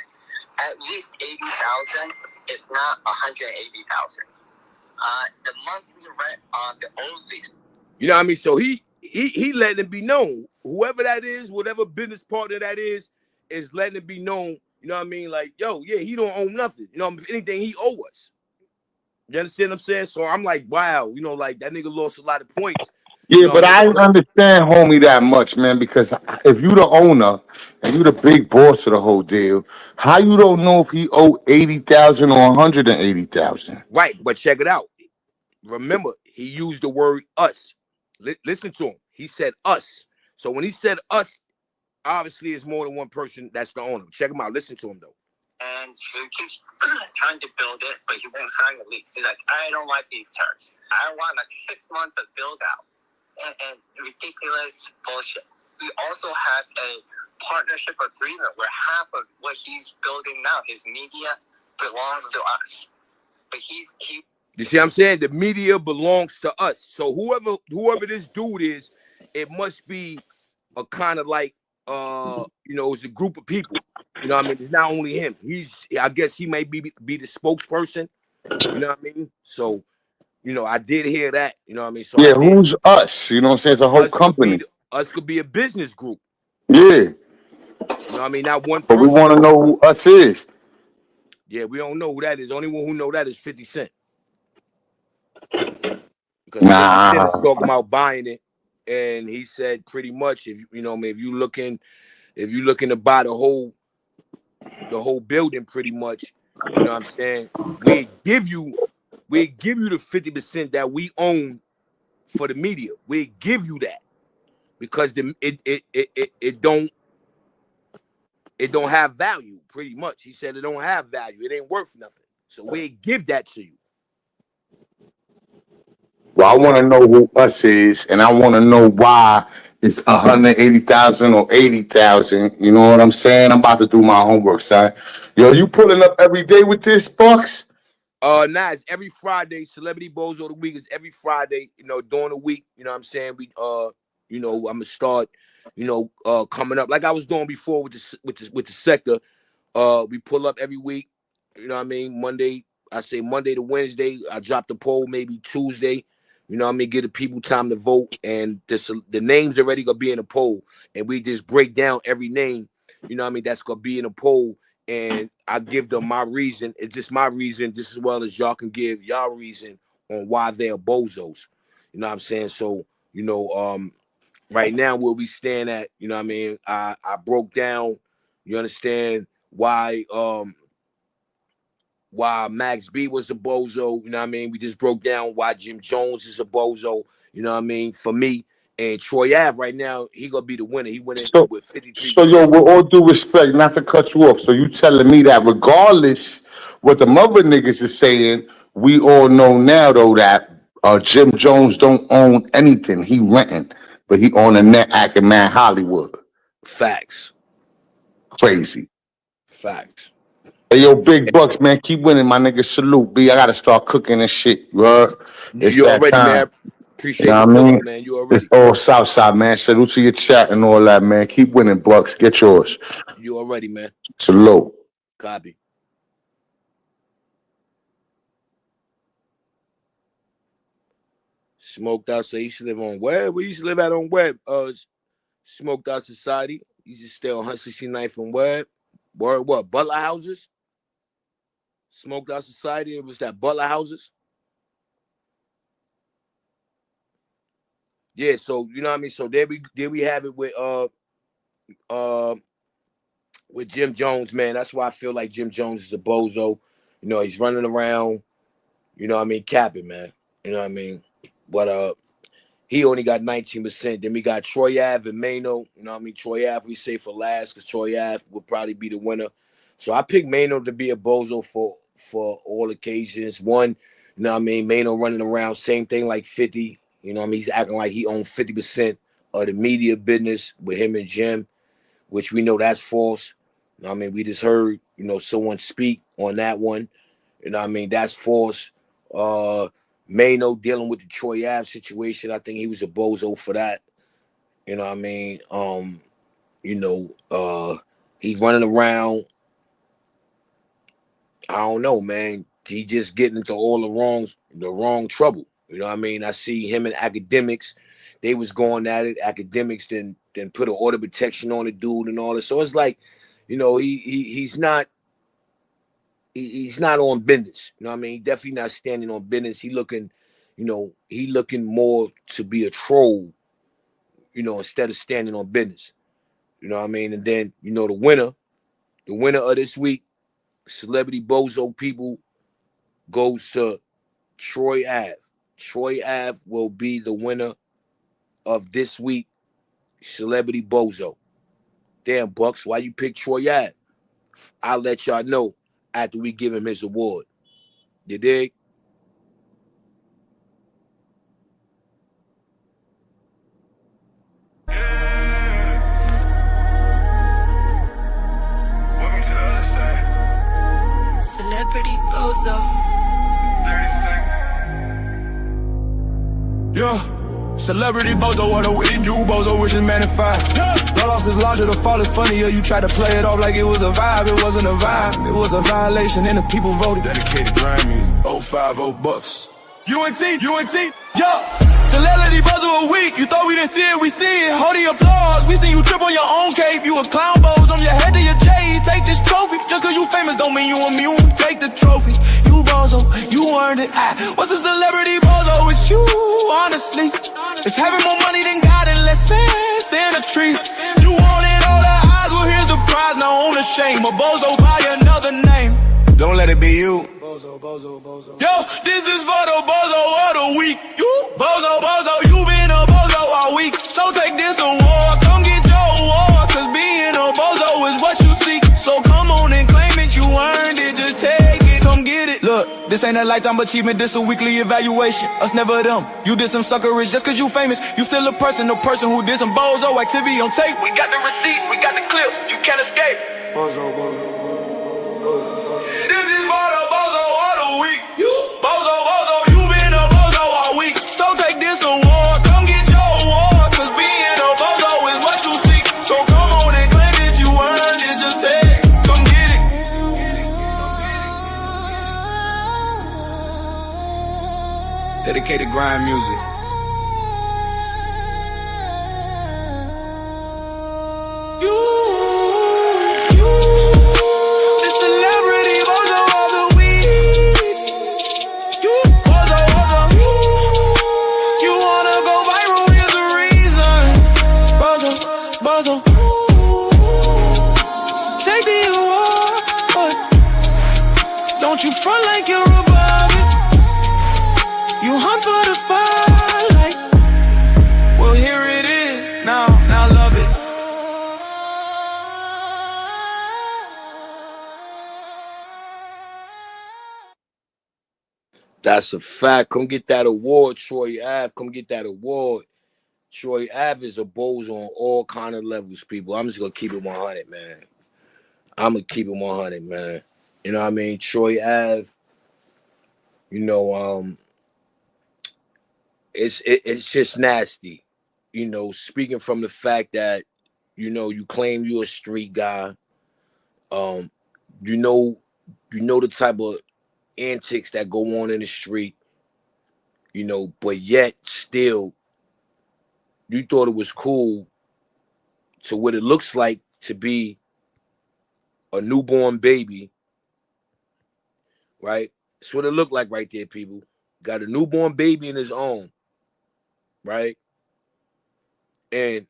at least 80,000, if not 180,000. The monthly rent on the old lease. You know what I mean? So he letting it be known. Whoever that is, whatever business partner that is letting it be known. You know what I mean? Like, yo, yeah, he don't own nothing. You know, if anything, he owe us. You understand what I'm saying? So I'm like, wow, you know, like that nigga lost a lot of points. Yeah, You know, but I understand, homie, that much, man. Because if you the owner and you the big boss of the whole deal, how you don't know if he owe 80,000 or 180,000? right, but check it out. Remember, he used the word us. Listen to him. He said us. So when he said us, obviously it's more than one person that's the owner. Check him out. Listen to him though. And so he keeps trying to build it, but he won't sign the lease. He's like, I don't like these terms. I want like 6 months of build out and ridiculous bullshit. We also have a partnership agreement where half of what he's building now, his media, belongs to us. But he. You see what I'm saying? The media belongs to us. So whoever this dude is, it must be a kind of like you know, it's a group of people. You know what I mean? It's not only him. I guess he may be the spokesperson. You know what I mean? So, you know, I did hear that. You know what I mean? So Yeah, who's us? You know what I'm saying? It's a whole company. Us could be a business group. Yeah. You know what I mean? Not one person. But we want to know who us is. Yeah, we don't know who that is. The only one who know that is 50 Cent. Because 50 Cent is talking about buying it. And he said pretty much, if you know, if you looking to buy the whole building, pretty much, you know what I'm saying, we give you the 50% that we own for the media. We give you that because it don't have value. Pretty much, he said it don't have value. It ain't worth nothing. So we give that to you. Well, I want to know who us is, and I want to know why it's 180,000 or 80,000. You know what I'm saying? I'm about to do my homework, son. Yo, you pulling up every day with this, Bucks? Nah, it's every Friday. Celebrity Bozo of the Week is every Friday, you know, during the week. You know what I'm saying? We you know, I'm gonna start, you know, coming up like I was doing before with the sector. We pull up every week, you know what I mean? Monday to Wednesday. I drop the poll maybe Tuesday. You know what I mean? Give the people time to vote, and the names already gonna be in the poll, and we just break down every name. You know what I mean? That's gonna be in the poll, and I give them my reason. It's just my reason, just as well as y'all can give y'all reason on why they're bozos. You know what I'm saying? So, you know, right now where we stand at, you know what I mean? I broke down. You understand why Max B was a bozo, you know what I mean? We just broke down why Jim Jones is a bozo, you know what I mean? For me, and Troy Ave right now, he gonna be the winner. He winning with 53%. So yo, with all due respect, not to cut you off, so you telling me that regardless what the mother niggas is saying, we all know now though that Jim Jones don't own anything. He renting, but he on a net acting man Hollywood. Facts. Crazy. Facts. Hey, yo, Big Bucks, man, keep winning, my nigga. Salute, B. I gotta start cooking this shit, bro. It's you that already, time. man. Appreciate You know the what I pull mean? up, man. You already. It's all Southside, man. Salute to your chat and all that, man. Keep winning, Bucks. Get yours. You already, man. Salute. Copy. Smoked Out say you should live on Web. We used to live out on Web. Smoked Out Society. You used to stay on 169th and Web. What? Butler Houses? Smoked Out Society. It was that Butler Houses. Yeah, so you know what I mean. So there we have it with Jim Jones, man. That's why I feel like Jim Jones is a bozo. You know, he's running around, you know what I mean, capping, man. You know what I mean? But He only got 19%. Then we got Troy Ave and Mano. You know what I mean? Troy Ave we say for last because Troy Ave will probably be the winner. So I picked Mano to be a bozo for all occasions. One, you know what I mean? Mano running around, same thing like 50. You know what I mean? He's acting like he owned 50% of the media business with him and Jim, which we know that's false. You know what I mean? We just heard, you know, someone speak on that one. You know what I mean? That's false. Mano dealing with the Troy Ave situation. I think he was a bozo for that. You know what I mean? He's running around. I don't know, man. He just getting into all the wrong trouble. You know what I mean? I see him and academics. They was going at it. Academics then put an order protection on the dude and all this. So it's like, you know, he's not on business. You know what I mean? He definitely not standing on business. He looking more to be a troll, you know, instead of standing on business. You know what I mean? And then, you know, the winner of this week, Celebrity Bozo people, goes to Troy Ave. Troy Ave will be the winner of this week, Celebrity Bozo. Damn, Bucks, why you pick Troy Ave? I'll let y'all know after we give him his award. You dig? Welcome to the other side. Celebrity Bozo. 30 seconds. Yeah. Celebrity Bozo, what a week. You Bozo, which is magnified. The loss is larger, the fall is funnier. You try to play it off like it was a vibe. It wasn't a vibe. It was a violation, and the people voted. Dedicated grind music. 050 bucks. UNT, yeah. Celebrity Bozo a week. You thought we didn't see it, we see it. Hold the applause. We seen you trip on your own cape. You a clown Bozo on your head to your J. Take this trophy. Just cause you famous don't mean you immune. Take the trophy. You Bozo, you earned it. What's a celebrity Bozo? It's you, honestly. It's having more money than God and less sense than a tree. You wanted all the eyes, well here's the prize. Now own the shame. A Bozo by another name. Don't let it be you. Bozo, Bozo, Bozo. Yo, this is for the Bozo of the week. You Bozo, Bozo, you been a Bozo all week. So take this award, come get your award. Cause being a Bozo is what you seek. So come on and claim it, you earned it, just take it, come get it. Look, this ain't a lifetime achievement, this a weekly evaluation. Us never them, you did some suckerage just cause you famous. You still a person, the person who did some Bozo activity on tape. We got the receipt, we got the clip, you can't escape. Bozo, Bozo. This is for the Bozo of the week. You Bozo, Bozo, you been a Bozo all week. So take this award, come get your award. Cause being a Bozo is what you seek. So come on and claim it, you earned it, just take, come get it. Dedicated grind music. You front like you're above it. You hunt for the spotlight. Well, here it is. Now love it. That's a fact. Come get that award, Troy Ave. Come get that award. Troy Ave is a bozo on all kind of levels, people. I'm just gonna keep it 100, man. I'm gonna keep it 100, man. You know what I mean? Troy Ave, you know, it's just nasty. You know, speaking from the fact that, you know, you claim you're a street guy. You know the type of antics that go on in the street, you know, but yet still you thought it was cool to what it looks like to be a newborn baby, right? That's what it looked like right there, people. Got a newborn baby in his arm, right? And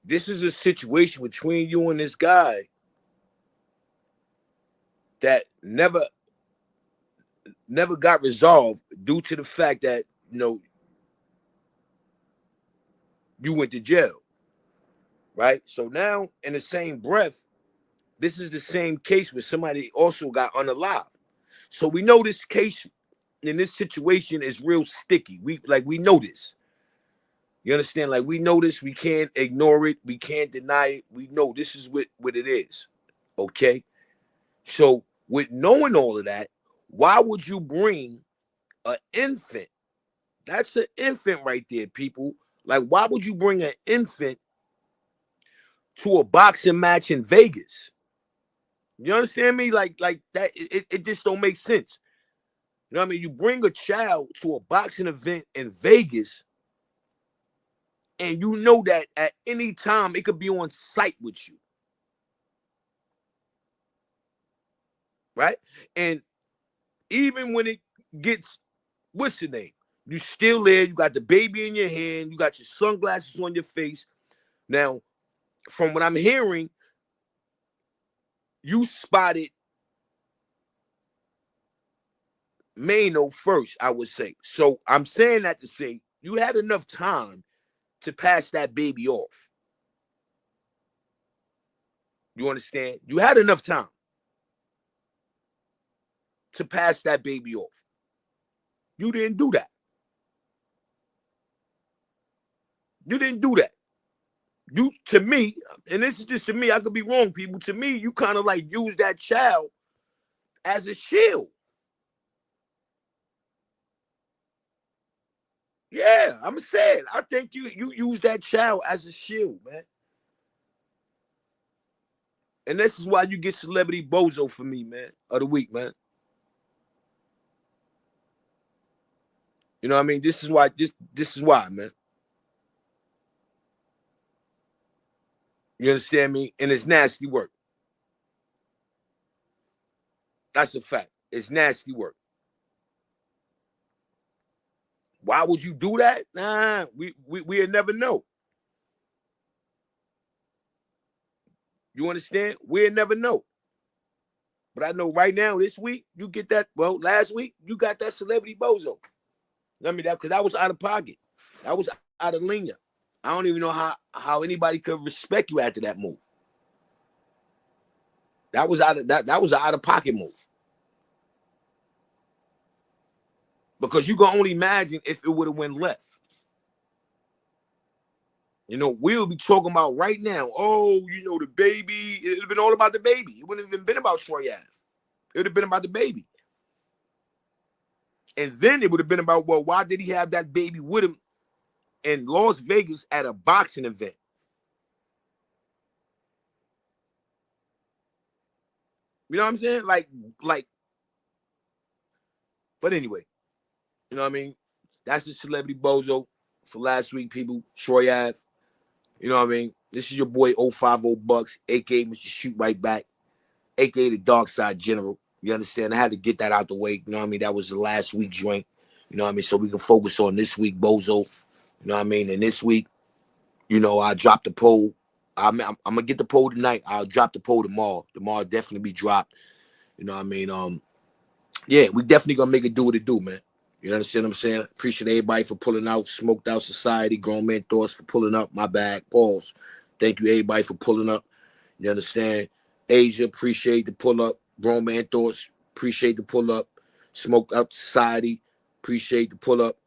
this is a situation between you and this guy that never got resolved due to the fact that, you know, you went to jail, right? So now, in the same breath, this is the same case where somebody also got unalive. So we know this case in this situation is real sticky. We know this. You understand? Like we know this. We can't ignore it. We can't deny it. We know this is what it is. Okay. So with knowing all of that, why would you bring an infant? That's an infant right there, people. Like, why would you bring an infant to a boxing match in Vegas? You understand me? Like that, it just don't make sense. You know what I mean? You bring a child to a boxing event in Vegas, and you know that at any time it could be on site with you. Right? And even when it gets, what's the name? You still there, you got the baby in your hand, you got your sunglasses on your face. Now, from what I'm hearing, you spotted Mano first, I would say. So I'm saying that to say you had enough time to pass that baby off. You understand? You had enough time to pass that baby off. You didn't do that. You didn't do that. You, to me, and this is just to me, I could be wrong, people. To me, you kind of like use that child as a shield. Yeah, I'm saying, I think you use that child as a shield, man. And this is why you get celebrity Bozo for me, man, of the week, man. You know what I mean? This is why, this is why, man. You understand me? And it's nasty work. That's a fact. It's nasty work. Why would you do that? Nah, we'll never know. You understand? We'll never know. But I know right now, this week, you get that. Well, last week, you got that celebrity Bozo. I mean, that because that was out of pocket. That was out of lingo. I don't even know how anybody could respect you after that move. That was out of that was an out of pocket move. Because you can only imagine if it would have went left. You know, we'll be talking about right now. Oh, you know, the baby. It would have been all about the baby. It wouldn't have even been about Troy Ave. It would have been about the baby. And then it would have been about, well, why did he have that baby with him in Las Vegas at a boxing event? You know what I'm saying? Like, but anyway, you know what I mean? That's the celebrity Bozo for last week, people. Troy Ave. You know what I mean? This is your boy 050 Bucks, aka Mr. Shoot Right Back, aka the Dark Side General. You understand? I had to get that out the way. You know what I mean? That was the last week joint. You know what I mean? So we can focus on this week, Bozo. You know what I mean? And this week, you know, I dropped the poll. I'm gonna get the poll tonight. I'll drop the poll tomorrow. Tomorrow definitely be dropped. You know what I mean? Yeah, we definitely gonna make it do what it do, man. You understand what I'm saying? Appreciate everybody for pulling out. Smoked Out Society, Grown Man Thoughts for pulling up. My bag. Pause. Thank you, everybody, for pulling up. You understand? Asia, appreciate the pull up. Grown Man Thoughts, appreciate the pull up. Smoked Out Society, appreciate the pull up.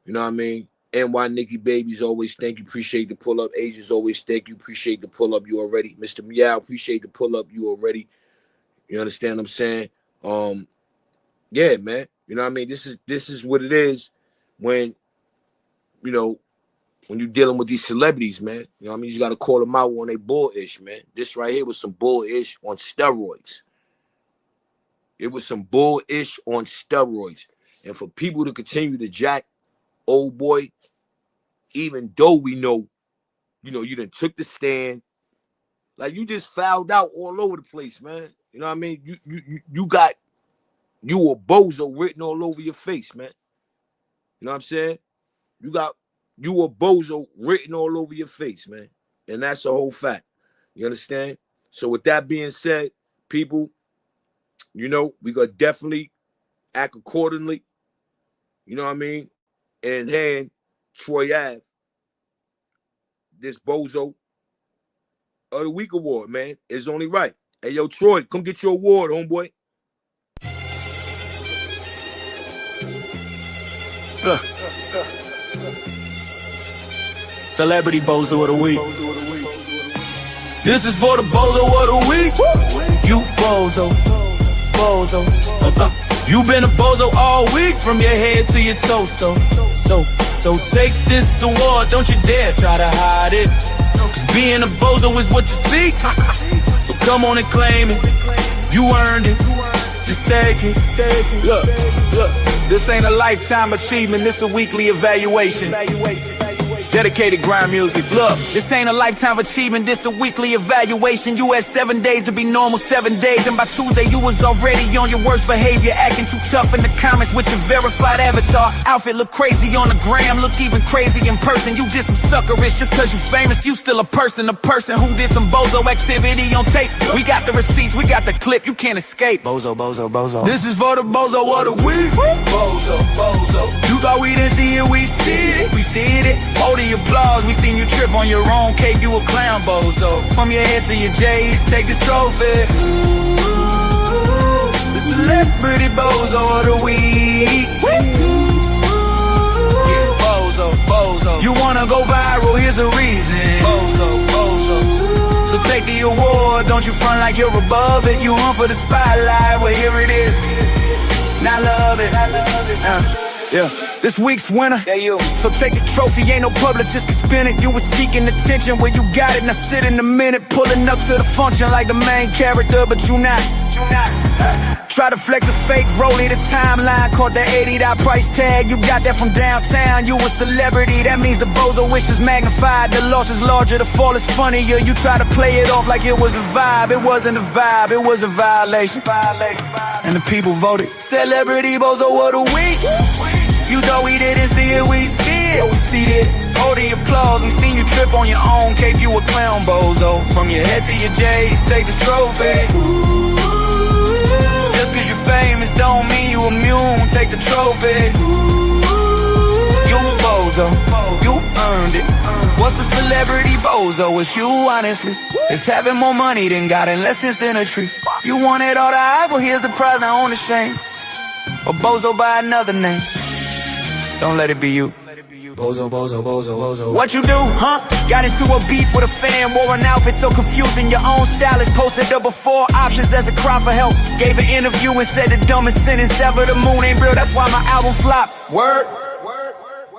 You know what I mean? NY Nikki Babies, always thank you. Appreciate the pull up. Asia's always thank you. Appreciate the pull up. You already. Mr. Meow, appreciate the pull up. You already. You understand what I'm saying? Yeah, man. You know what I mean? This is what it is when, you know, when you're dealing with these celebrities, man. You know what I mean? You got to call them out when they bullish, man. This right here was some bullish on steroids. It was some bullish on steroids. And for people to continue to jack old boy, even though we know, you know, you done took the stand, like you just fouled out all over the place, man. You know what I mean? You got you a Bozo written all over your face, man. You know what I'm saying? You got you a Bozo written all over your face, man. And that's the whole fact. You understand? So with that being said, people, you know, we gonna definitely act accordingly. You know what I mean? And hand Troy Ave this Bozo of the Week award, man. It's only right. Hey, yo, Troy, come get your award, homeboy. Celebrity Bozo of the Week. This is for the Bozo of the Week. You Bozo, Bozo. You been a Bozo all week from your head to your torso. So take this award, don't you dare try to hide it. Cause being a Bozo is what you seek. So come on and claim it. You earned it. Just take it. Look. This ain't a lifetime achievement, this a weekly evaluation. Dedicated grind music. Look, this ain't a lifetime achievement, this a weekly evaluation. You had 7 days to be normal, 7 days, and by Tuesday you was already on your worst behavior, acting too tough in the comments with your verified avatar. Outfit look crazy on the gram, look even crazy in person. You did some suckerish just cause you famous, you still a person who did some Bozo activity on tape. We got the receipts, we got the clip, you can't escape. Bozo. This is for the Bozo of the Week. Bozo. You thought we didn't see it, we see it. Hold the applause, we seen you trip on your own cake, you a clown, Bozo. From your head to your J's, take this trophy. The Celebrity Bozo of the Week. Yeah, Bozo. You wanna go viral, here's a reason. Bozo. So take the award, don't you front like you're above it. You hunt for the spotlight, well here it is. Now love it. Yeah, this week's winner. Yeah, you. So take this trophy, ain't no publicist can spin it. You was seeking attention, well you got it. Now sit in a minute, pulling up to the function like the main character, but you not. Try to flex a fake rollie, the timeline caught the $80 price tag. You got that from downtown, you a celebrity. That means the Bozo wish is magnified. The loss is larger, the fall is funnier. You try to play it off like it was a vibe. It wasn't a vibe, it was a violation. And the people voted Celebrity Bozo of the Week. You thought we didn't see it, we see it. We see it. Hold the applause, we seen you trip on your own cape. You a clown, Bozo. From your head to your J's, take this trophy. Just cause you're famous don't mean you immune. Take the trophy. You Bozo, you earned it. What's a celebrity Bozo? It's you, honestly. It's having more money than God and less sense than a tree. You wanted all the eyes, well here's the prize, now own the shame. Or Bozo by another name. Don't let it be you. Bozo. What you do, huh? Got into a beef with a fan, wore an outfit so confusing. Your own stylist posted up before options as a cry for help. Gave an interview and said the dumbest sentence ever. The moon ain't real, that's why my album flopped. Word.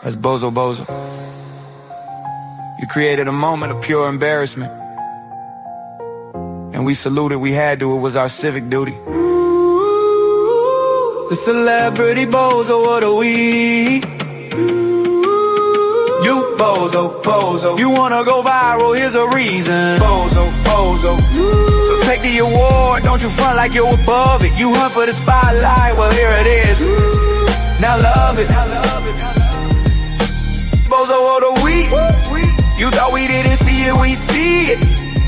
That's Bozo. You created a moment of pure embarrassment. And we saluted, we had to, it was our civic duty. The Celebrity Bozo of the Week. You Bozo. You wanna go viral, here's a reason. Bozo. So take the award, don't you front like you're above it. You hunt for the spotlight, well here it is. Now love it. Bozo of the Week. You thought we didn't see it, we see it.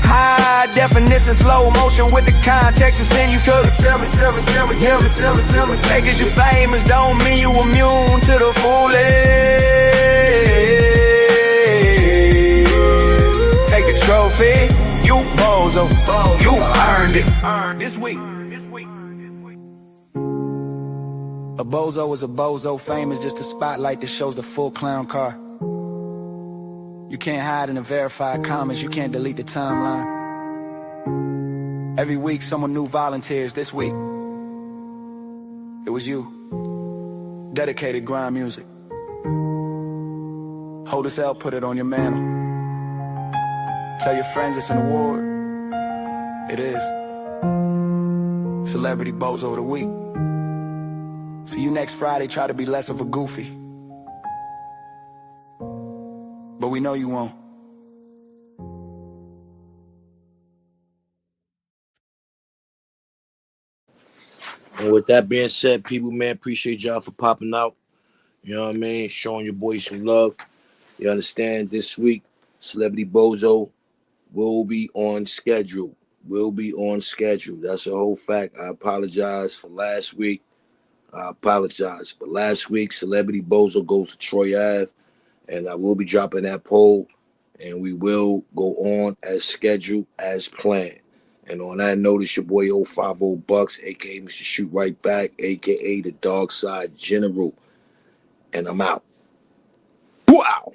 High definition, slow motion with the context, and then you could simmer. Fake as you famous don't mean you immune to the foolish. Take the trophy, you Bozo, you earned it. This week. A Bozo is a Bozo, fame is just a spotlight that shows the full clown car. You can't hide in the verified comments, you can't delete the timeline. Every week someone new volunteers. This week it was you. Dedicated grind music. Hold this L, put it on your mantle. Tell your friends it's an award. It is. Celebrity Bozo of the Week. See you next Friday, try to be less of a goofy. But we know you won't. And with that being said, people, man, appreciate y'all for popping out. You know what I mean? Showing your boys some love. You understand? This week, Celebrity Bozo will be on schedule. That's a whole fact. I apologize for last week. But last week, Celebrity Bozo goes to Troy Ave. And I will be dropping that poll and we will go on as scheduled, as planned. And on that note, it's your boy 050 Bucks, aka Mr. Shoot Right Back, aka the Dog Side General. And I'm out. Wow.